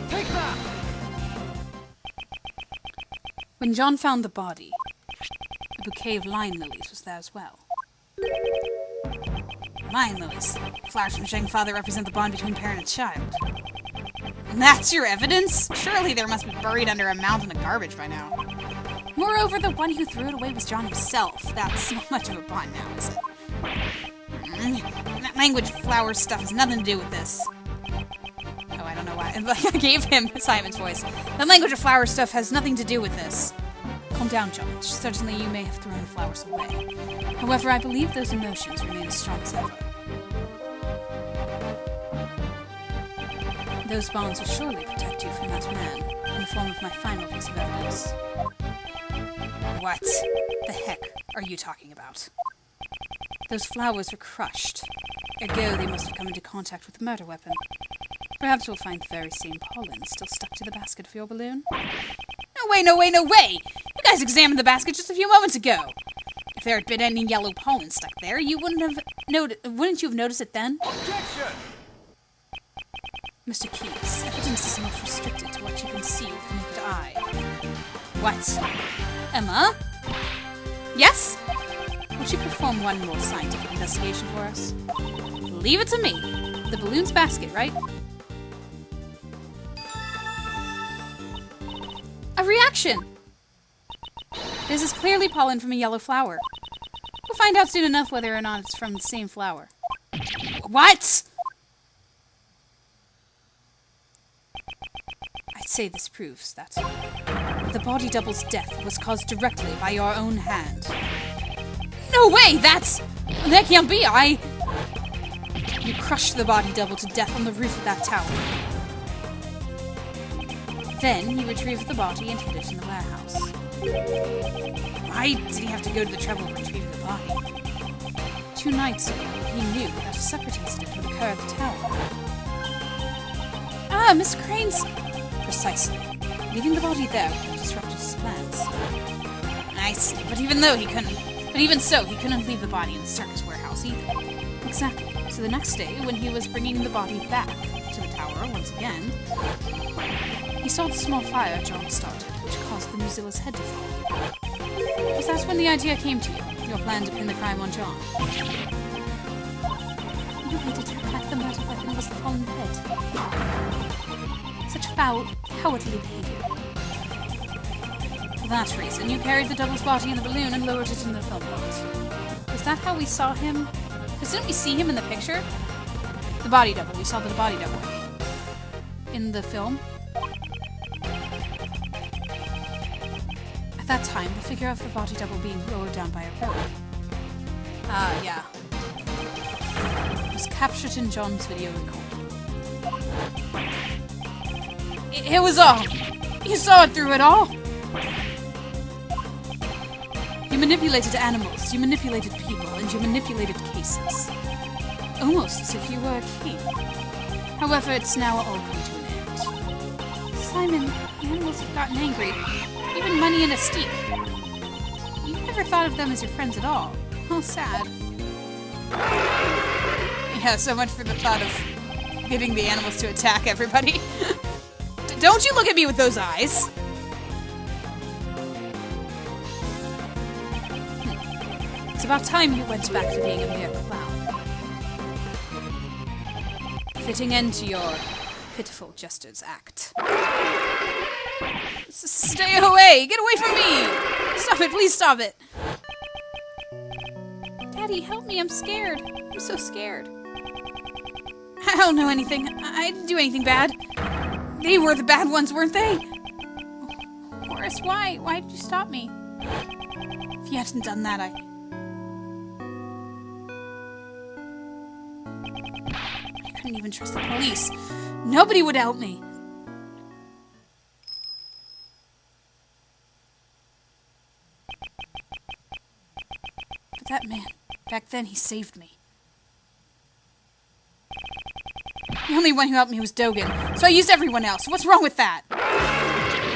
B: Take that!
A: When John found the body, a bouquet of lion lilies was there as well. Lion lilies. Flowers from Zheng Fa that represent the bond between parent and child. And that's your evidence? Surely there must be buried under a mountain of garbage by now. Moreover, the one who threw it away was John himself. That's not much of a bond now, is it? That language flower stuff has nothing to do with this. Oh, I don't know why. I gave him Simon's voice. That language of flower stuff has nothing to do with this. Calm down, John. Certainly you may have thrown the flowers away. However, I believe those emotions remain as strong as ever. Those bonds will surely protect you from that man, in the form of my final piece of evidence. What the heck are you talking about? Those flowers were crushed. Ergo, they must have come into contact with the murder weapon. Perhaps we'll find the very same pollen still stuck to the basket of your balloon. No way, no way, no way! You guys examined the basket just a few moments ago! If there had been any yellow pollen stuck there, you wouldn't you have noticed it then?
B: Objection!
A: Mr. Keyes, evidence is not restricted to what you can see with the naked eye. What? Emma? Yes? Would you perform one more scientific investigation for us? Leave it to me. The balloon's basket, right? A reaction! This is clearly pollen from a yellow flower. We'll find out soon enough whether or not it's from the same flower. What? I'd say this proves that the body double's death was caused directly by your own hand. No way! That can't be! You crushed the body double to death on the roof of that tower. Then you retrieved the body and hid it in the warehouse. Why did he have to go to the trouble of retrieving the body? 2 nights ago, he knew that a separate incident would occur at the tower. Ah, Miss Crane's... Precisely. Leaving the body there would have disrupted his plans. I see, but even though he couldn't But even so, he couldn't leave the body in the circus warehouse either. Exactly. So the next day, when he was bringing the body back to the tower once again, he saw the small fire John started, which caused the Muzilla's head to fall. Was that when the idea came to you? Your plan to pin the crime on John? You waited to attack the murder weapon was the fallen head. Such foul, cowardly behavior. For that reason, you carried the double's body in the balloon and lowered it in the film boat. Was that how we saw him? Because didn't we see him in the picture? The body double. We saw the body double in the film. At that time, the figure of the body double being lowered down by a rope. Yeah. It was captured in John's video recording. It was all. You saw it through it all. You manipulated animals, you manipulated people, and you manipulated cases. Almost as if you were a king. However, it's now all come to an end. Simon, the animals have gotten angry. Even Money and Astique. You never thought of them as your friends at all. How sad. Yeah, so much for the thought of getting the animals to attack everybody. Don't you look at me with those eyes! It's about time you went back to being a mere clown. Fitting end to your pitiful jester's act. Stay away! Get away from me! Stop it, please stop it! Daddy, help me, I'm scared. I'm so scared. I don't know anything. I didn't do anything bad. They were the bad ones, weren't they? Horace, why? Why did you stop me? If you hadn't done that, I couldn't even trust the police. Nobody would help me. But that man, back then he saved me. The only one who helped me was Dogen, so I used everyone else. What's wrong with that?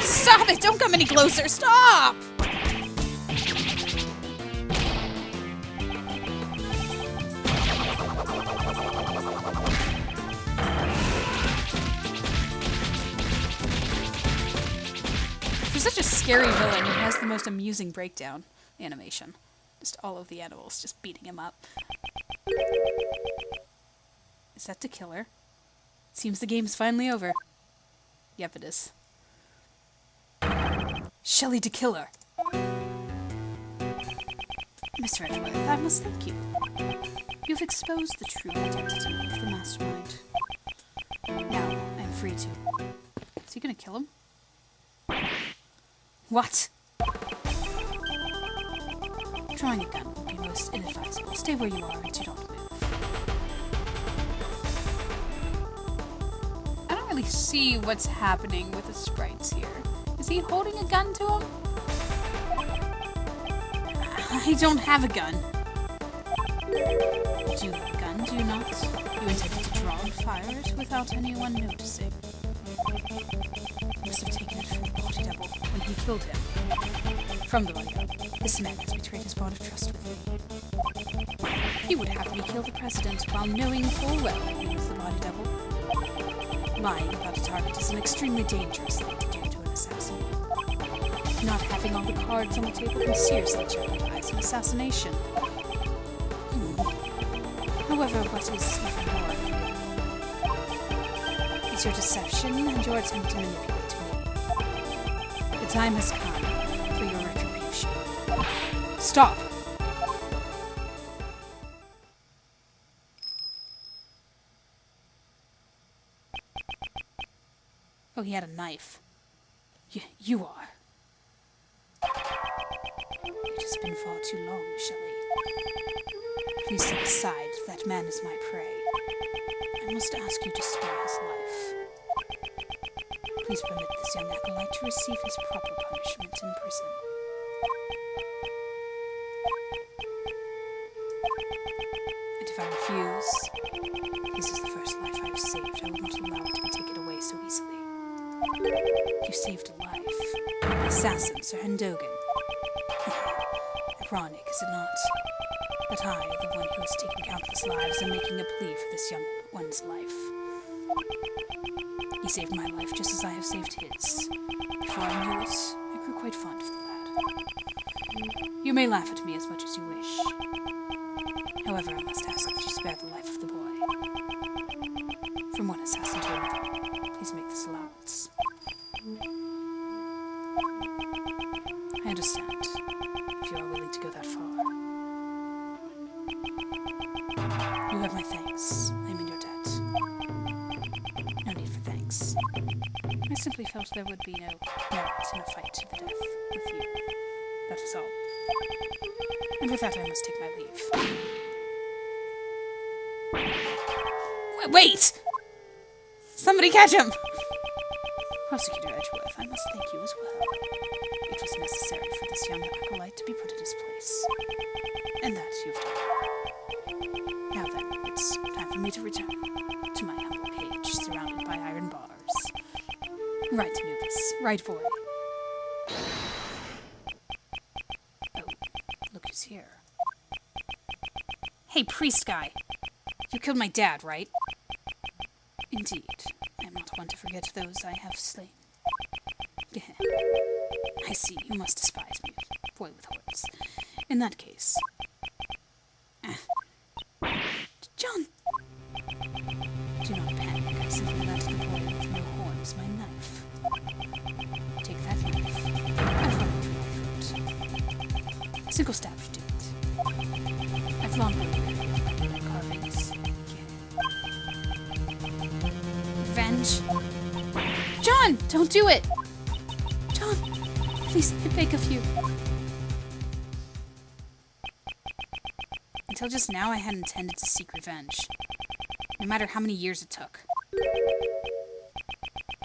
A: Stop it! Don't come any closer! Stop! For such a scary villain, he has the most amusing breakdown animation. Just all of the animals just beating him up. Is that to kill her? Seems the game's finally over. Yep, it is. Shelley de Killer. Mr. Edgeworth, I must thank you. You've exposed the true identity of the mastermind. Now, I'm free to... Is he gonna kill him? What? Drawing a gun would be most inadvisable. Stay where you are and do not move. I don't really see what's happening with the sprites here. Is he holding a gun to him? I don't have a gun. You do have a gun, do you not? You intended to draw and fire it without anyone noticing. You must have taken it from the body double when he killed him. From the body double. This man has betrayed his bond of trust with me. He would have me kill the president while knowing full well he was the body double. Lying about a target is an extremely dangerous thing to do to an assassin. Not having all the cards on the table can seriously jeopardize an assassination. However, what is even more is your deception and your attempt to manipulate me. The time has come for your retribution. Stop! Oh, he had a knife. You are. It has been far too long, Shelley. Please step aside. That man is my prey. I must ask you to spare his life. Please permit this young acolyte to receive his proper punishment in prison. And if I refuse, his is the first life I've saved. I will not allow it to be taken away so easily. You saved a life. The assassin, Sir Dogen. ironic, is it not? That I, the one who has taken countless lives, am making a plea for this young one's life. He saved my life just as I have saved his. Before I knew it, I grew quite fond of the lad. You may laugh at me as much as you wish. However, I must ask that you spare the life of the boy. From one assassin to another, please make this allowance. I understand, if you are willing to go that far. You have my thanks. I'm in your debt. No need for thanks. I simply felt there would be no merit in a fight to the death with you. That is all. And with that, I must take my leave. Wait! Somebody catch him! Prosecutor Edgeworth, I must thank you as well. It was necessary for this young acolyte to be put in his place. And that you've done. Now then, it's time for me to return to my humble cage, surrounded by iron bars. Right, Anubis. Right, boy. Oh, look who's here. Hey, priest guy. You killed my dad, right? Indeed. I am not one to forget those I have slain. I see, you must despise me, boy with horns. In that case... John! Do not panic, I simply let the boy with no horns my knife. Take that knife, and run it through my throat. A single stab should do it. I've long been carvings. Revenge? John! Don't do it! John! Please, I beg of you. Until just now, I had intended to seek revenge. No matter how many years it took.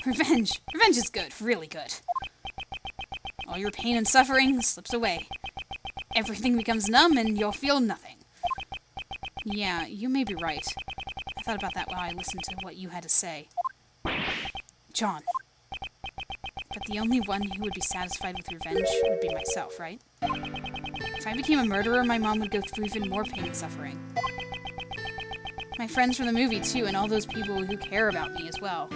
A: Revenge! Revenge is good, really good. All your pain and suffering slips away. Everything becomes numb and you'll feel nothing. Yeah, you may be right. I thought about that while I listened to what you had to say. John. But the only one who would be satisfied with revenge would be myself, right? If I became a murderer, my mom would go through even more pain and suffering. My friends from the movie, too, and all those people who care about me as well.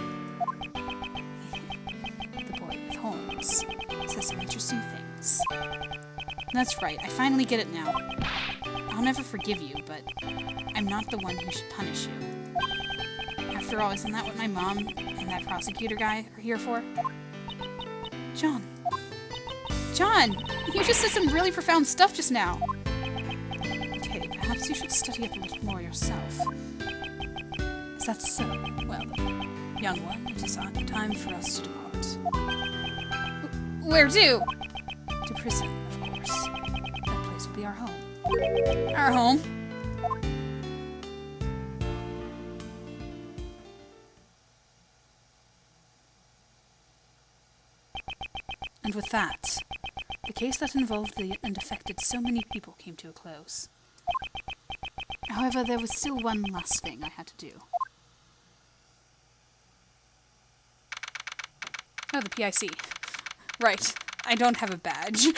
A: The boy with horns says some interesting things. That's right, I finally get it now. I'll never forgive you, but I'm not the one who should punish you. After all, isn't that what my mom and that prosecutor guy are here for? John. John! You just said some really profound stuff just now. Okay, perhaps you should study up a little more yourself. Is that so? Well, young one, it is time for us to depart. Where to? To prison, of course. That place will be our home. Our home? And with that, the case that involved and affected so many people came to a close. However, there was still one last thing I had to do. Oh, the PIC. Right. I don't have a badge.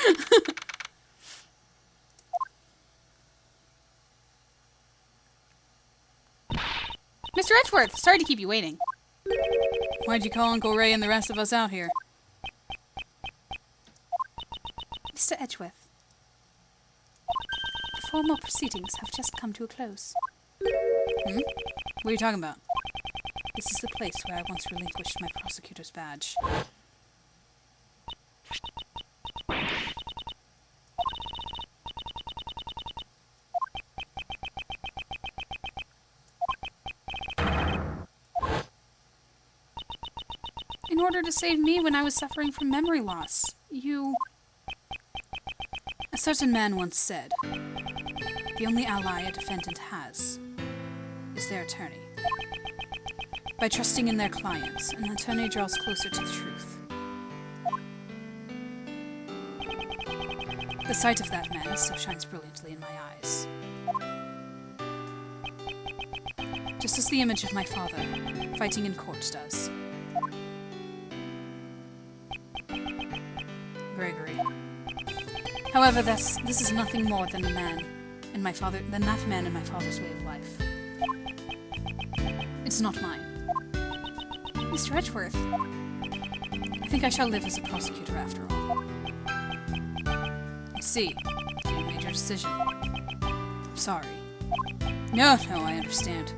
A: Mr. Edgeworth, sorry to keep you waiting. Why'd you call Uncle Ray and the rest of us out here? Mr. Edgeworth, the formal proceedings have just come to a close. Hmm? What are you talking about? This is the place where I once relinquished my prosecutor's badge. In order to save me when I was suffering from memory loss, you... A certain man once said, the only ally a defendant has is their attorney. By trusting in their clients, an attorney draws closer to the truth. The sight of that man still shines brilliantly in my eyes. Just as the image of my father, fighting in court, does. Gregory. However, this is nothing more than that man in my father's way of life. It's not mine. Mr. Edgeworth, I think I shall live as a prosecutor after all. I see. You made your decision. I'm sorry. No, I understand.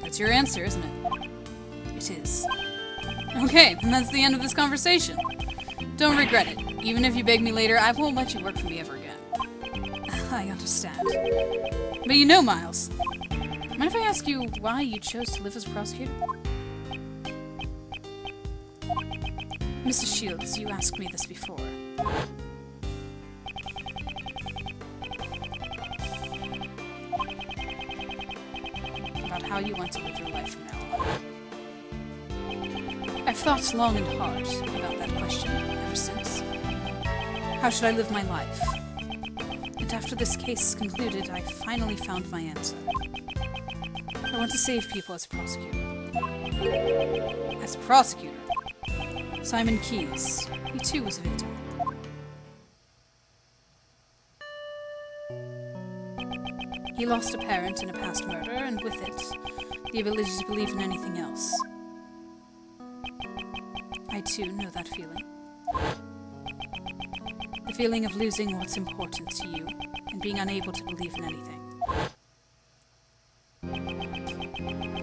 A: That's your answer, isn't it? It is. Okay, and that's the end of this conversation. Don't regret it. Even if you beg me later, I won't let you work for me ever again. I understand. But you know, Miles, mind if I ask you why you chose to live as a prosecutor? Mr. Shields, you asked me this before. About how you want to live your life from now on. I've thought long and hard about that question ever since. How should I live my life? And after this case concluded, I finally found my answer. I want to save people as a prosecutor. As a prosecutor? Simon Keyes. He too was a victim. He lost a parent in a past murder, and with it, the ability to believe in anything else. I too know that feeling. The feeling of losing what's important to you and being unable to believe in anything.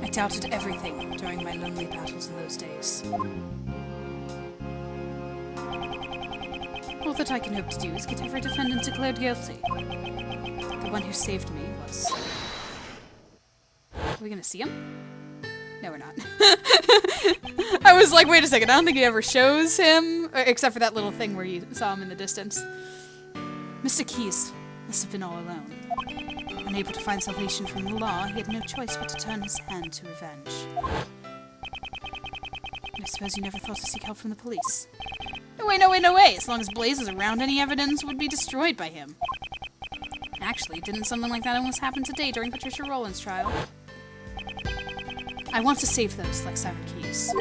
A: I doubted everything during my lonely battles in those days. All that I can hope to do is get every defendant declared guilty. The one who saved me was... Are we gonna see him? No, we're not. I was like, wait a second, I don't think he ever shows him, except for that little thing where you saw him in the distance. Mr. Keyes must have been all alone. Unable to find salvation from the law, he had no choice but to turn his hand to revenge. I suppose you never thought to seek help from the police. No way! As long as Blaze is around, any evidence would be destroyed by him. Actually, didn't something like that almost happen today during Patricia Rowland's trial? I want to save those like Simon Keyes.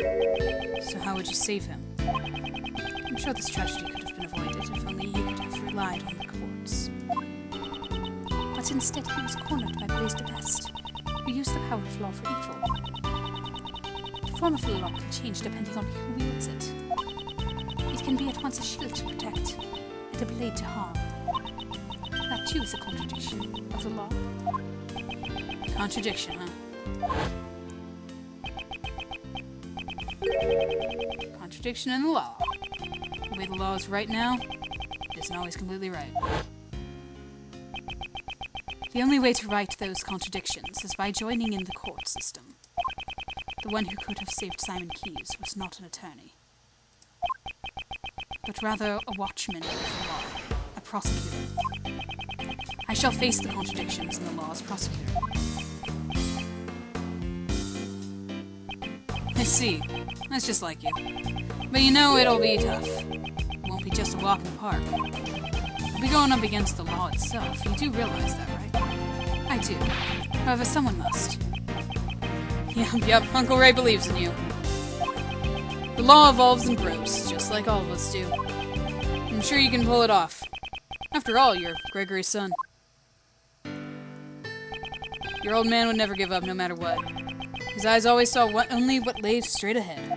A: So how would you save him? I'm sure this tragedy could have been avoided if only he could have relied on the courts. But instead he was cornered by Blaze the Best, who used the power of law for evil. The form of the law can change depending on who wields it. It can be at once a shield to protect and a blade to harm. That too is a contradiction of the law. Contradiction, huh? Contradiction in the law. The way the law is right now isn't always completely right. The only way to right those contradictions is by joining in the court system. The one who could have saved Simon Keyes was not an attorney, but rather a watchman of the law, a prosecutor. I shall face the contradictions in the law as prosecutor. I see. That's just like you. But you know it'll be tough. It won't be just a walk in the park. We'll be going up against the law itself. You do realize that, right? I do. However, someone must. Yep, Uncle Ray believes in you. The law evolves and grows, just like all of us do. I'm sure you can pull it off. After all, you're Gregory's son. Your old man would never give up, no matter what. His eyes always saw only what lay straight ahead.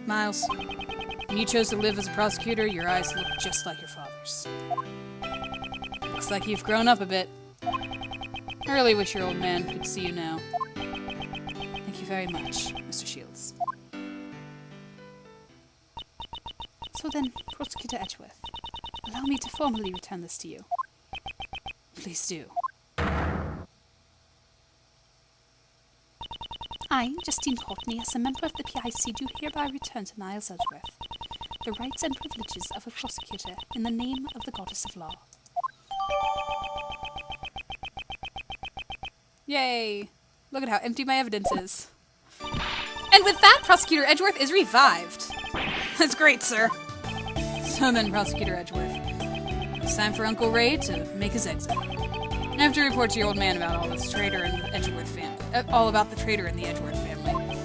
A: Miles, when you chose to live as a prosecutor, your eyes looked just like your father's. Looks like you've grown up a bit. I really wish your old man could see you now. Thank you very much, Mr. Shields. So then, Prosecutor Edgeworth, allow me to formally return this to you. Please do. I, Justine Courtney, as a member of the PIC, do hereby return to Miles Edgeworth the rights and privileges of a prosecutor in the name of the Goddess of Law. Yay! Look at how empty my evidence is. And with that, Prosecutor Edgeworth is revived. That's great, sir. So then, Prosecutor Edgeworth, it's time for Uncle Ray to make his exit. I have to report to your old man about all this traitor in the Edgeworth family. All about the traitor in the Edgeworth family.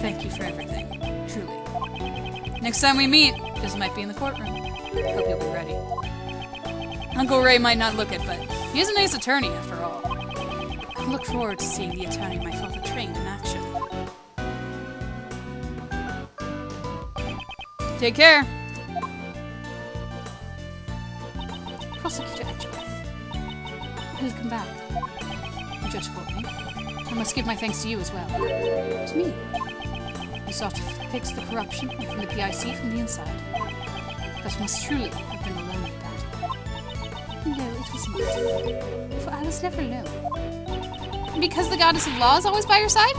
A: Thank you for everything, truly. Next time we meet, this might be in the courtroom. Hope you'll be ready. Uncle Ray might not look it, but he is an ace attorney after all. I look forward to seeing the attorney my father trained in action. Take care. Prosecutor Edgeworth. Welcome back. Judge Courtney. I must give my thanks to you as well. To me. You sought to fix the corruption within the PIC from the inside. That must truly have been a lonely battle. No, it was not. For I was never alone. And because the goddess of law is always by your side?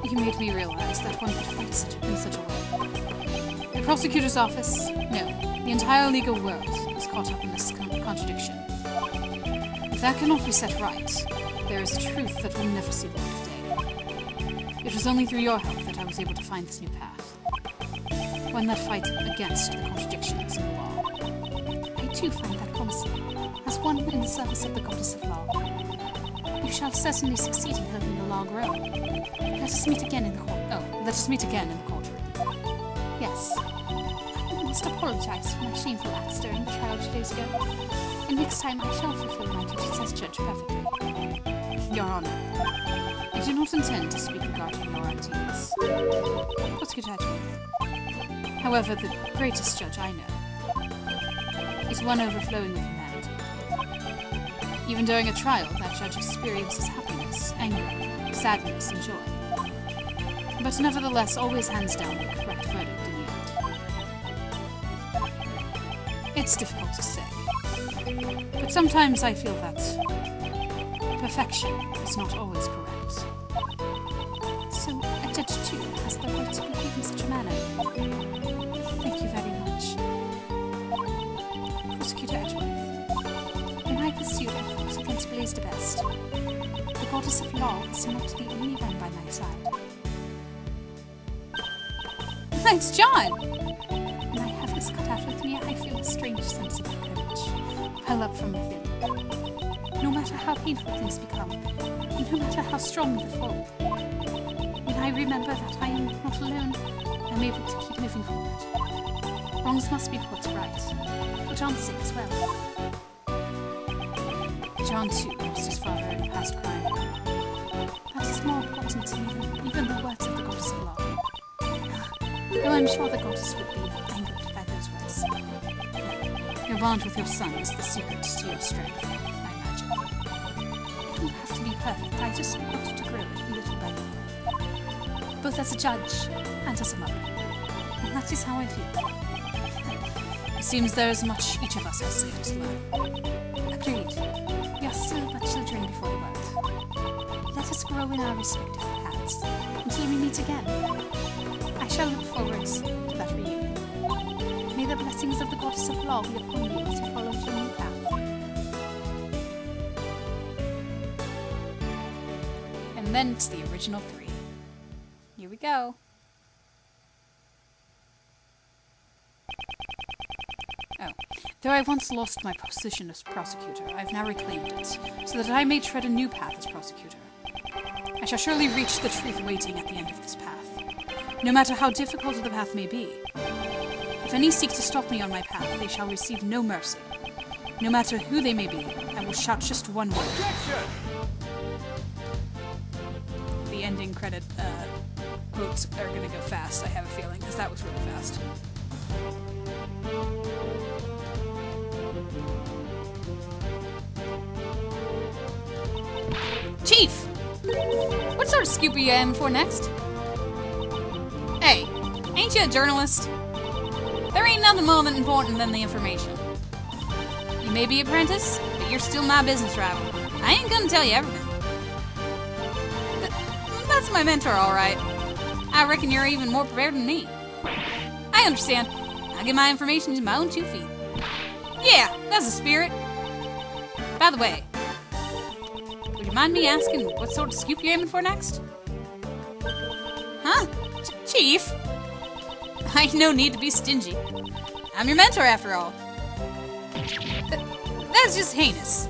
A: You made me realize that one could fight in such a way. The prosecutor's office, no, the entire legal world is caught up in this contradiction. If that cannot be set right, there is a truth that will never see the light of day. It was only through your help that I was able to find this new path. One that fights against the contradictions in the law. I too find that promising, as one in the service of the goddess of law. You shall certainly succeed in helping the law grow. Let us meet again in the courtroom. Yes. I must apologize for my shameful acts during the trial 2 days ago. And next time I shall fulfill my duties as judge perfectly. Your Honor, I do not intend to speak regarding your ideas. Prosecutor Edgeworth. However, the greatest judge I know is one overflowing with humanity. Even during a trial, that judge experiences happiness, anger, sadness, and joy. But nevertheless always hands down the correct verdict in the end. It's difficult to say. But sometimes I feel that perfection is not always correct. So, a judge too has the right to behave in such a manner. Thank you very much. Prosecutor Edgeworth, when I pursued efforts against Blaze the Best, the goddess of law was not the only one by my side. Thanks, John! When I have this cut out with me, I feel a strange sense of courage well up from within. No matter how painful things become, and no matter how strong the fall, when I remember that I am not alone, I'm able to keep moving forward. Wrongs must be put right, for John's sake as well. John too lost his father in a past crime. That is more important than even the words of the goddess of law. Though I'm sure the goddess would be angered by those words. Your bond with your son is the secret to your strength, I imagine. It don't have to be perfect, I just want you to grow little by little. Both as a judge and as a mother. And that is how I feel. It seems there is much each of us has yet to learn. Agreed. We are still but children before the world. Let us grow in our respective paths until we meet again. I shall look forward to that reunion. May the blessings of the goddess of law be upon you as you follow your new path. And then it's the original 3. Here we go. Oh. Though I once lost my position as prosecutor, I've now reclaimed it, so that I may tread a new path as prosecutor. I shall surely reach the truth waiting at the end of this path. No matter how difficult the path may be. If any seek to stop me on my path, they shall receive no mercy. No matter who they may be, I will shout just one word.
B: Objection!
A: The ending credit quotes are gonna go fast, I have a feeling, because that was really fast. Chief! What sort of scoop are you aiming for next? Hey, ain't you a journalist? There ain't nothing more than important than the information. You may be apprentice, but you're still my business rival. I ain't gonna tell you everything. That's my mentor, alright. I reckon you're even more prepared than me. I understand. I'll get my information to my own 2 feet. Yeah, that's the spirit. By the way, would you mind me asking what sort of scoop you're aiming for next? Huh? Chief? I ain't no need to be stingy. I'm your mentor, after all. That's just heinous.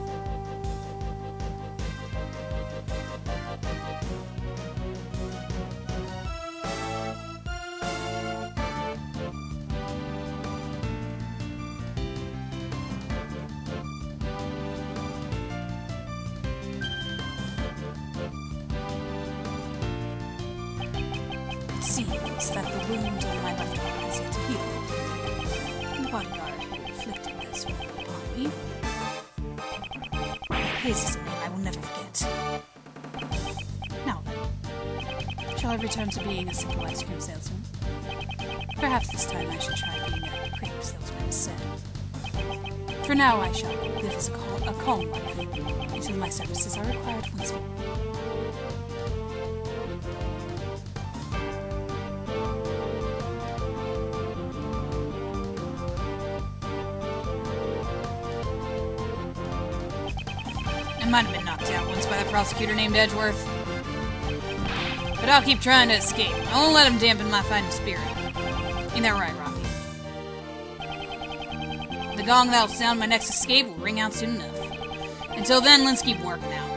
A: seems that the wound in my left arm has yet to heal. The bodyguard who inflicted this wound upon me. His is a name I will never forget. Now then, shall I return to being a simple ice cream salesman? Perhaps this time I should try being a crepe salesman instead. For now, I shall live as a calm life until my services are required once more. I might have been knocked out once by that prosecutor named Edgeworth. But I'll keep trying to escape. I won't let him dampen my fighting spirit. Ain't that right, Rocky? The gong that'll sound my next escape will ring out soon enough. Until then, let's keep working out.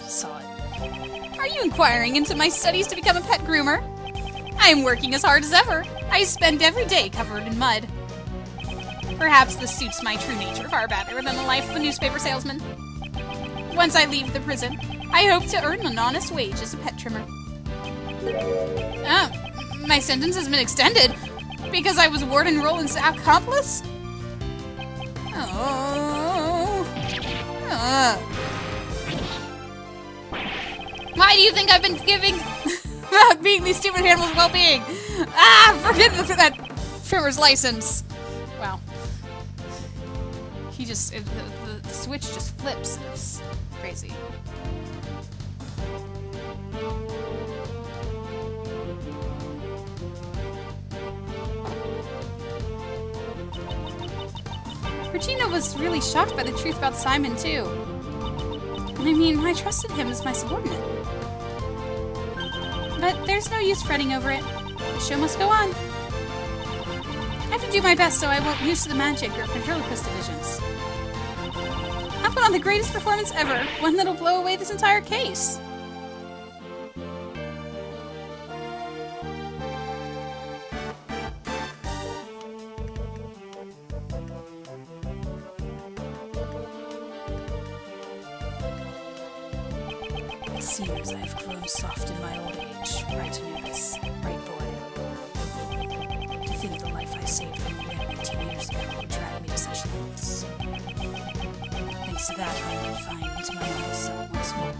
A: Saw it. Are you inquiring into my studies to become a pet groomer? I am working as hard as ever. I spend every day covered in mud. Perhaps this suits my true nature far better than the life of a newspaper salesman. Once I leave the prison, I hope to earn an honest wage as a pet trimmer. Oh, my sentence has been extended because I was Warden Roland's accomplice? Oh. Why do you think I've been giving being these stupid animals well-being? Forget that trimmer's license. Wow. He just, the switch just flips. It's crazy. Regina was really shocked by the truth about Simon, too. I mean, I trusted him as my subordinate. But there's no use fretting over it. The show must go on. I have to do my best so I won't use the magic or ventriloquist divisions. I'll put on the greatest performance ever, one that'll blow away this entire case. It seems I have grown soft in my old age, right, Anubis? Right, boy? To think the life I saved from the wind 18 years ago would drag me to such lengths. Thanks to that, I'm confined to my own cell once more.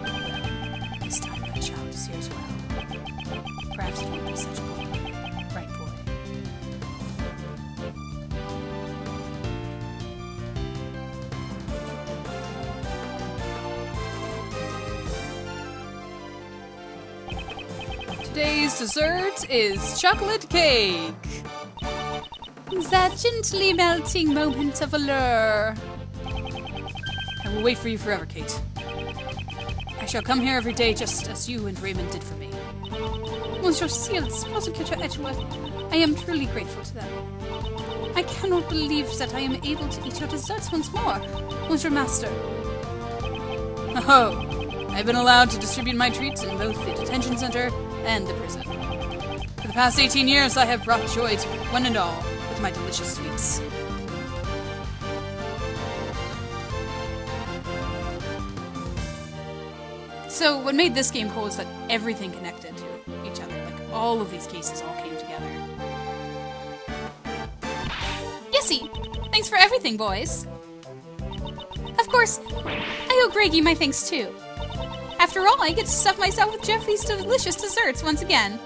A: Well, this time my child is here as well. Perhaps it won't be such a problem. Right, boy? Today's dessert is chocolate cake. That gently melting moment of allure. I will wait for you forever, Kate. I shall come here every day just as you and Raymond did for me. Monsieur Seals, Prosecutor Edgeworth, I am truly grateful to them. I cannot believe that I am able to eat your desserts once more, Monsieur Master. Oh, I've been allowed to distribute my treats in both the detention center and the prison. For the past 18 years, I have brought joy to one and all with my delicious sweets. So what made this game cool is that everything connected to each other. Like, all of these cases all came together. Yessie! Thanks for everything, boys! Of course, I owe Greggy my thanks too. After all, I get to stuff myself with Jeffrey's delicious desserts once again.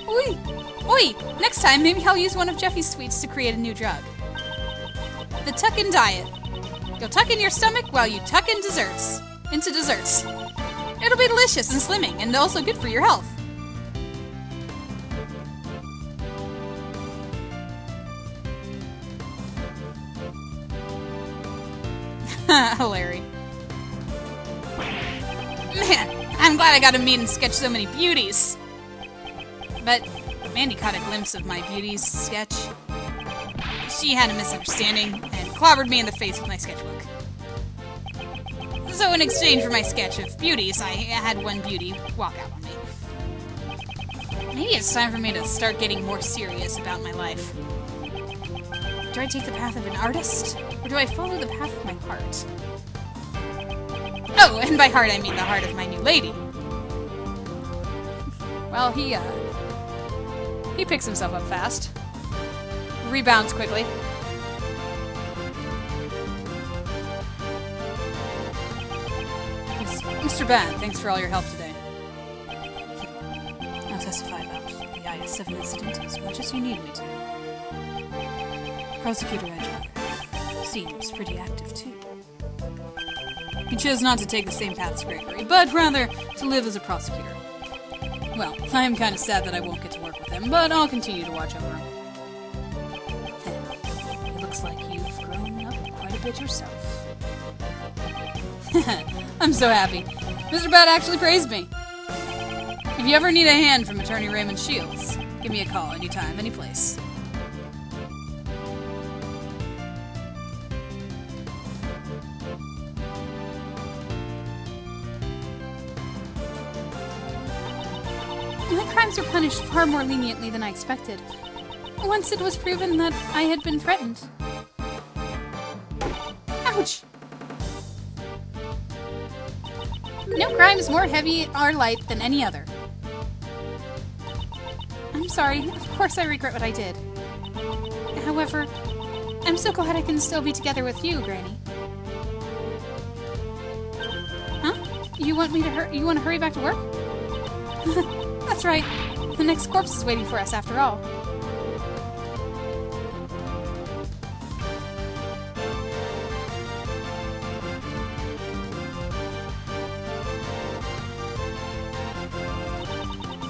A: Oi! Oi! Next time, maybe I'll use one of Jeffy's sweets to create a new drug. The tuck-in diet. You'll tuck in your stomach while you tuck in desserts. Into desserts. It'll be delicious and slimming, and also good for your health. Hilarious. Man, I'm glad I got to meet and sketch so many beauties. But Mandy caught a glimpse of my beauties sketch. She had a misunderstanding and clobbered me in the face with my sketchbook. So in exchange for my sketch of beauties, I had one beauty walk out on me. Maybe it's time for me to start getting more serious about my life. Do I take the path of an artist? Or do I follow the path of my heart? Oh, and by heart I mean the heart of my new lady. Well, he picks himself up fast. Rebounds quickly. Mr. Ben, thanks for all your help today. I'll testify about the IS-7 incident as much as you need me to. Prosecutor Edgewater seems pretty active, too. He chose not to take the same path as Gregory, but rather to live as a prosecutor. Well, I am kind of sad that I won't get to work with him, but I'll continue to watch over him. It looks like you've grown up quite a bit yourself. I'm so happy. Mr. Bat actually praised me. If you ever need a hand from Attorney Raymond Shields, give me a call anytime, any place. My crimes were punished far more leniently than I expected. Once it was proven that I had been threatened. Ouch! No crime is more heavy or light than any other. I'm sorry. Of course I regret what I did. However, I'm so glad I can still be together with you, Granny. Huh? You want to hurry back to work? That's right. The next corpse is waiting for us after all.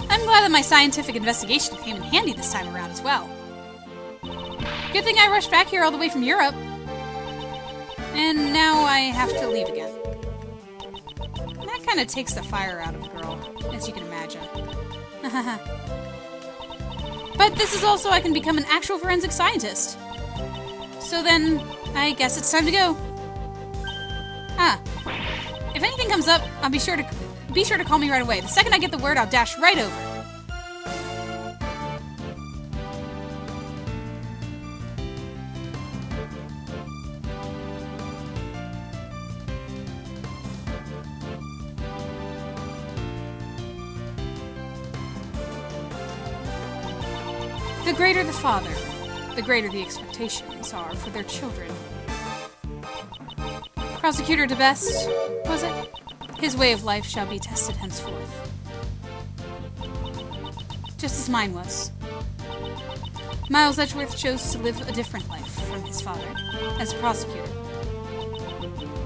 A: I'm glad that my scientific investigation came in handy this time around as well. Good thing I rushed back here all the way from Europe. And now I have to leave again. That kind of takes the fire out of the girl, as you can imagine. But this is also I can become an actual forensic scientist. So then, I guess it's time to go. If anything comes up, I'll be sure to call me right away. The second I get the word, I'll dash right over. The greater the father, the greater the expectations are for their children. Prosecutor de Best, was it? His way of life shall be tested henceforth. Just as mine was. Miles Edgeworth chose to live a different life from his father, as a prosecutor.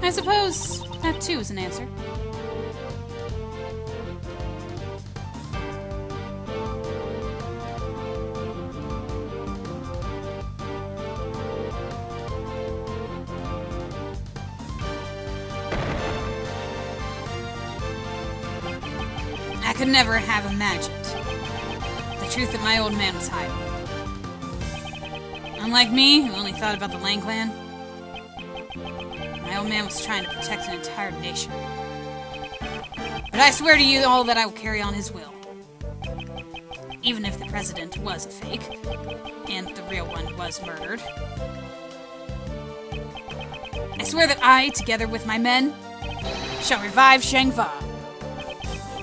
A: I suppose that too is an answer. I could never have imagined the truth that my old man was hiding. Unlike me, who only thought about the Lang clan, my old man was trying to protect an entire nation. But I swear to you all that I will carry on his will. Even if the president was a fake, and the real one was murdered. I swear that I, together with my men, shall revive Shangfa.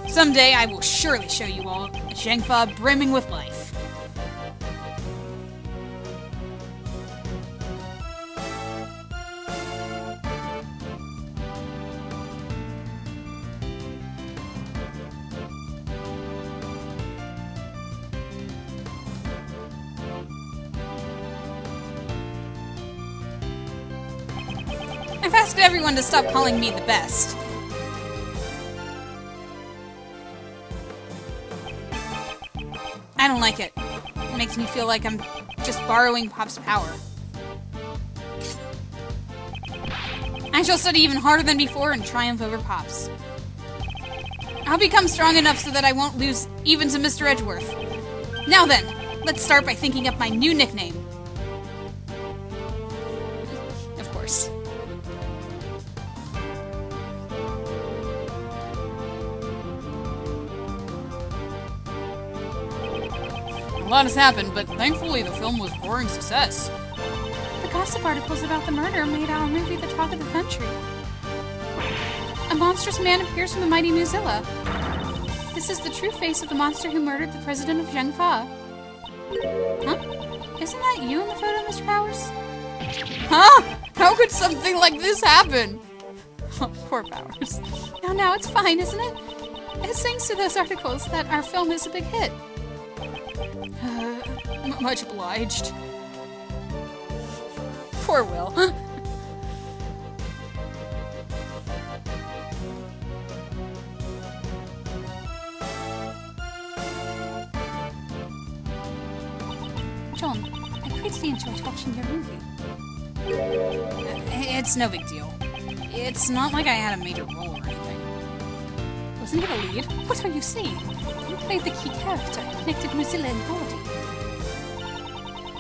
A: Someday I will surely show you all a Shangfa brimming with life. I've asked everyone to stop calling me the best. I don't like it. It makes me feel like I'm just borrowing Pop's power. I shall study even harder than before and triumph over Pops. I'll become strong enough so that I won't lose even to Mr. Edgeworth. Now then, let's start by thinking up my new nickname. Of course. lot has happened, but thankfully the film was a roaring success. The gossip articles about the murder made our movie the talk of the country. A monstrous man appears from the mighty Muzilla. This is the true face of the monster who murdered the president of Zhengfa. Huh? Isn't that you in the photo, Mr. Powers? Huh? How could something like this happen? Oh, poor Powers. Now it's fine, isn't it? It's thanks to those articles that our film is a big hit. Much obliged. Poor Will. John, I greatly enjoyed watching your movie. It's no big deal. It's not like I had a major role or anything. Wasn't he the lead? What are you saying? You played the key character and connected Mozilla and Gordy.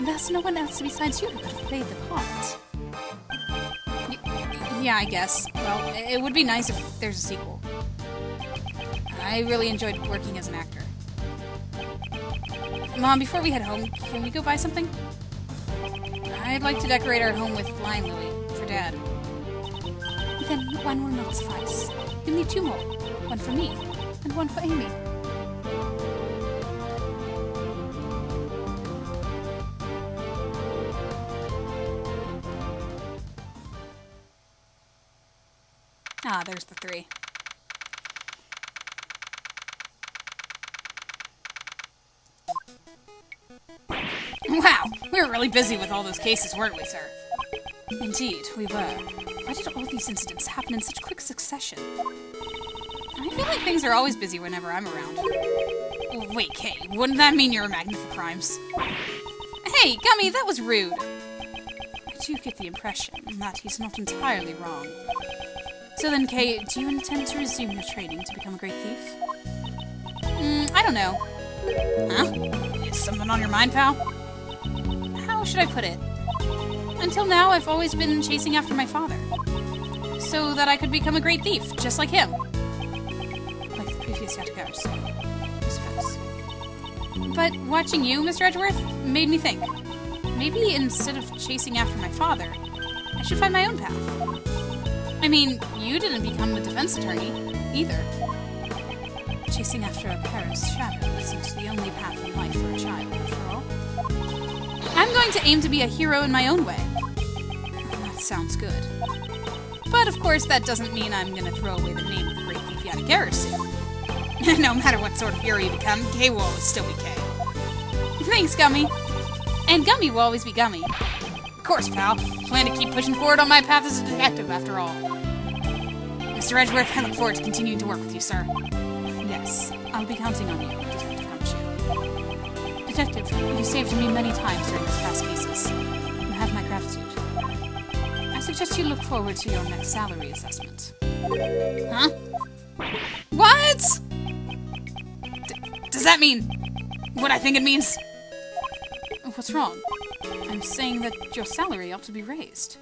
A: There's no one else besides you who could have played the part. Yeah, I guess. Well, it would be nice if there's a sequel. I really enjoyed working as an actor. Mom, before we head home, can we go buy something? I'd like to decorate our home with Lion Lily for Dad. Then one will not suffice. You'll need 2 more. One for me, and one for Amy. Ah, there's the 3. Wow, we were really busy with all those cases, weren't we, sir? Indeed, we were. Why did all these incidents happen in such quick succession? I feel like things are always busy whenever I'm around. Wait, Kay, wouldn't that mean you're a magnet for crimes? Hey, Gummy, that was rude! I do get the impression that he's not entirely wrong. So then, Kay, do you intend to resume your training to become a great thief? I don't know. Huh? Is something on your mind, pal? How should I put it? Until now, I've always been chasing after my father. So that I could become a great thief, just like him. Like the previous Yatakars, I suppose. But watching you, Mr. Edgeworth, made me think. Maybe instead of chasing after my father, I should find my own path. I mean, you didn't become a defense attorney, either. Chasing after a parent's shadow seems the only path in life for a child, after all. I'm going to aim to be a hero in my own way. That sounds good. But of course, that doesn't mean I'm going to throw away the name of the great thief Yatakara soon. No matter what sort of hero you become, Kay will always still be Kay. Thanks, Gummy. And Gummy will always be Gummy. Of course, pal. Plan to keep pushing forward on my path as a detective, after all. Mr. Edgeworth, I look forward to continuing to work with you, sir. Yes, I'll be counting on you, Detective Gumshoe. Detective, you saved me many times during these past cases. You have my gratitude. I suggest you look forward to your next salary assessment. Huh? What? Does that mean what I think it means? What's wrong? I'm saying that your salary ought to be raised.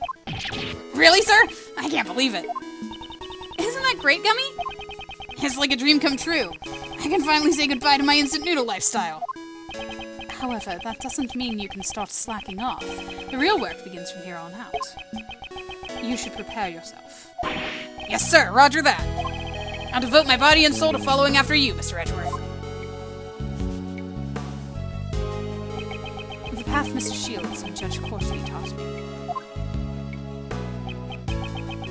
A: Really, sir? I can't believe it. Isn't that great, Gummy? It's like a dream come true. I can finally say goodbye to my instant noodle lifestyle. However, that doesn't mean you can start slacking off. The real work begins from here on out. You should prepare yourself. Yes, sir. Roger that. I'll devote my body and soul to following after you, Mr. Edgeworth. The path Mr. Shields and Judge Corsley taught me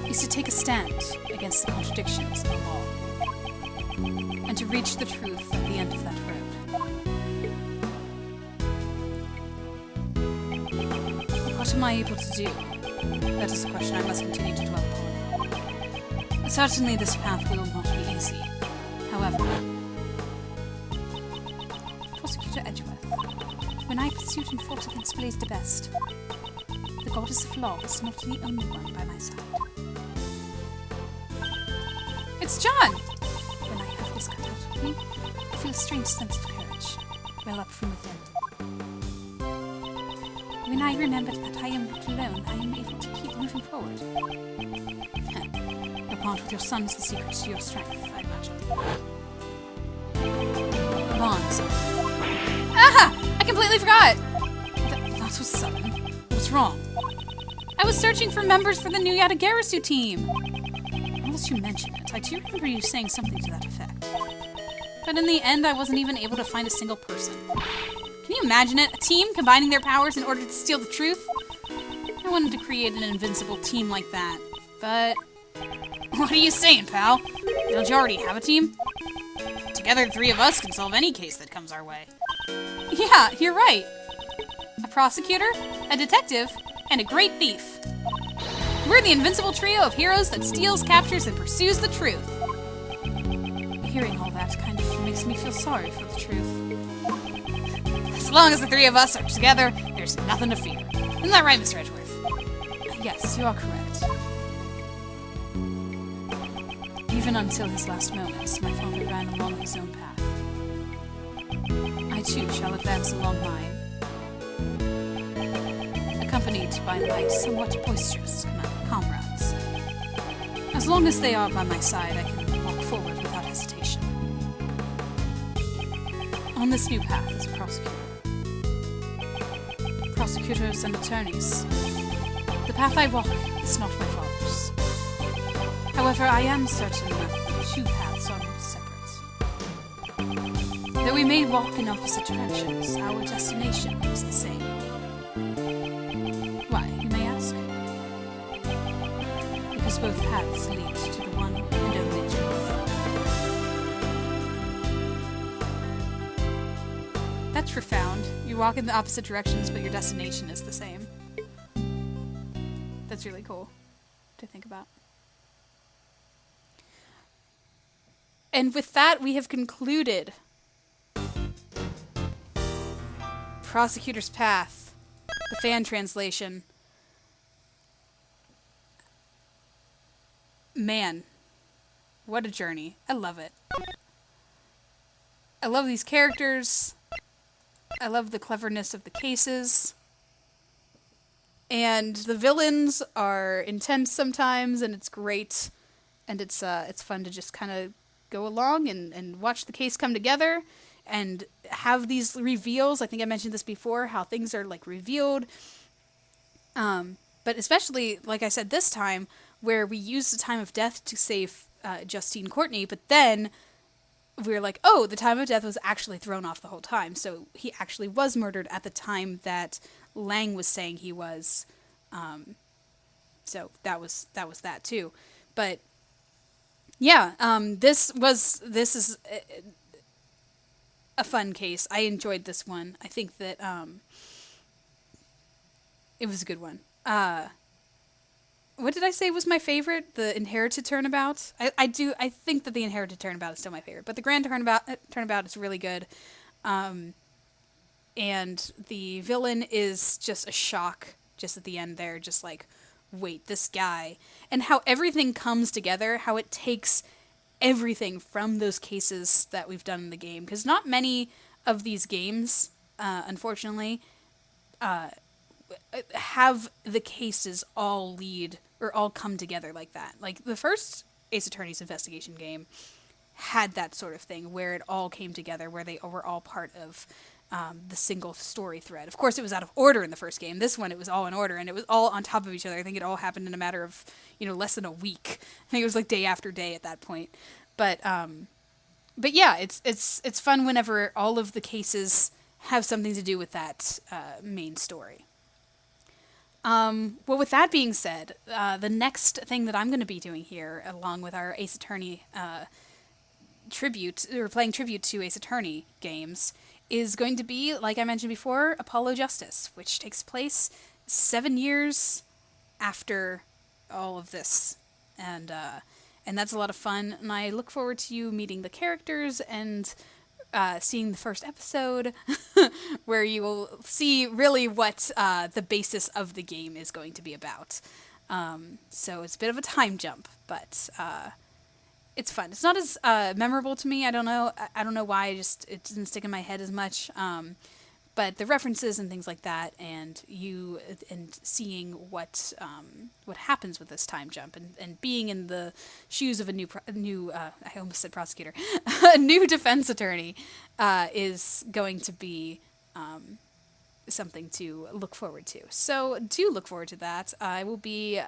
A: is to take a stand against the contradictions of the law, and to reach the truth at the end of that road. What am I able to do? That is a question I must continue to dwell upon. Certainly this path will not be easy. However, Prosecutor Edgeworth, when I pursued and fought against Blaise de Best, the goddess of law was not the only one by my side. It's John! When I have this cut out of me, I feel a strange sense of courage well up from within. When I remembered that I am not alone, I am able to keep moving forward. Your bond with your son is the secret to your strength, I imagine. Bonds. Aha! I completely completely forgot! That was sudden. What's wrong? I was searching for members for the new Yatagarasu team. Now that you mention it, I do remember you saying something to that effect. But in the end, I wasn't even able to find a single person. Can you imagine it? A team combining their powers in order to steal the truth? I wanted to create an invincible team like that, but... What are you saying, pal? Don't you already have a team? Together, the three of us can solve any case that comes our way. Yeah, you're right. A prosecutor, a detective, and a great thief. We're the invincible trio of heroes that steals, captures, and pursues the truth. Hearing all that kind of makes me feel sorry for the truth. As long as the three of us are together, there's nothing to fear. Isn't that right, Mr. Edgeworth? Yes, you are correct. Even until his last moments, my father ran along his own path. I too shall advance along mine, accompanied by my somewhat boisterous comrades. As long as they are by my side, I can walk forward without hesitation. On this new path as a prosecutor. Prosecutors and attorneys. The path I walk is not my father's. However, I am certain that the two paths are not separate. Though we may walk in opposite directions, our destination is the same. Why, you may ask? Because both paths lead to the one and only truth. That's profound. You walk in the opposite directions, but your destination is the same. That's really cool to think about. And with that, we have concluded Prosecutor's Path, the fan translation. Man, what a journey. I love it. I love these characters. I love the cleverness of the cases. And the villains are intense sometimes, and it's great. And it's fun to just kind of go along and watch the case come together and have these reveals. I think I mentioned this before, how things are like revealed. But especially, like I said, this time, where we used the time of death to save Justine Courtney, but then we were like, oh, the time of death was actually thrown off the whole time. So he actually was murdered at the time that Lang was saying he was. So that was that too. But yeah, this is a fun case. I enjoyed this one. I think that it was a good one. What did I say was my favorite? The Inherited Turnabout? I think that the Inherited Turnabout is still my favorite, but the Grand Turnabout is really good. And the villain is just a shock just at the end there, just like, wait, this guy. And how everything comes together, how it takes everything from those cases that we've done in the game. Because not many of these games, unfortunately, have the cases all lead or all come together like that. Like the first Ace Attorney's investigation game had that sort of thing where it all came together, where they were all part of the single story thread. Of course, it was out of order in the first game. This one, it was all in order, and it was all on top of each other. I think it all happened in a matter of, less than a week. I think it was like day after day at that point. But yeah, it's fun whenever all of the cases have something to do with that main story. Well, with that being said, the next thing that I'm going to be doing here, along with our Ace Attorney tribute, or playing tribute to Ace Attorney games, is going to be, like I mentioned before, Apollo Justice, which takes place 7 years after all of this. And that's a lot of fun, and I look forward to you meeting the characters and seeing the first episode, where you will see really what the basis of the game is going to be about. So it's a bit of a time jump, but it's fun. It's not as memorable to me. I don't know why. It didn't stick in my head as much. But the references and things like that, and seeing what happens with this time jump, and being in the shoes of a new I almost said prosecutor, a new defense attorney, is going to be something to look forward to. So do look forward to that. I will be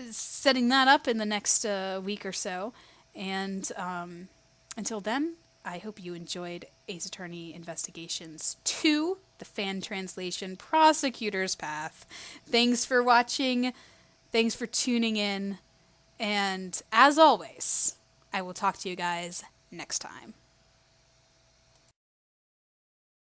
A: setting that up in the next week or so. And until then, I hope you enjoyed Ace Attorney Investigations 2, the fan translation Prosecutor's Path. Thanks for watching. Thanks for tuning in. And as always, I will talk to you guys next time.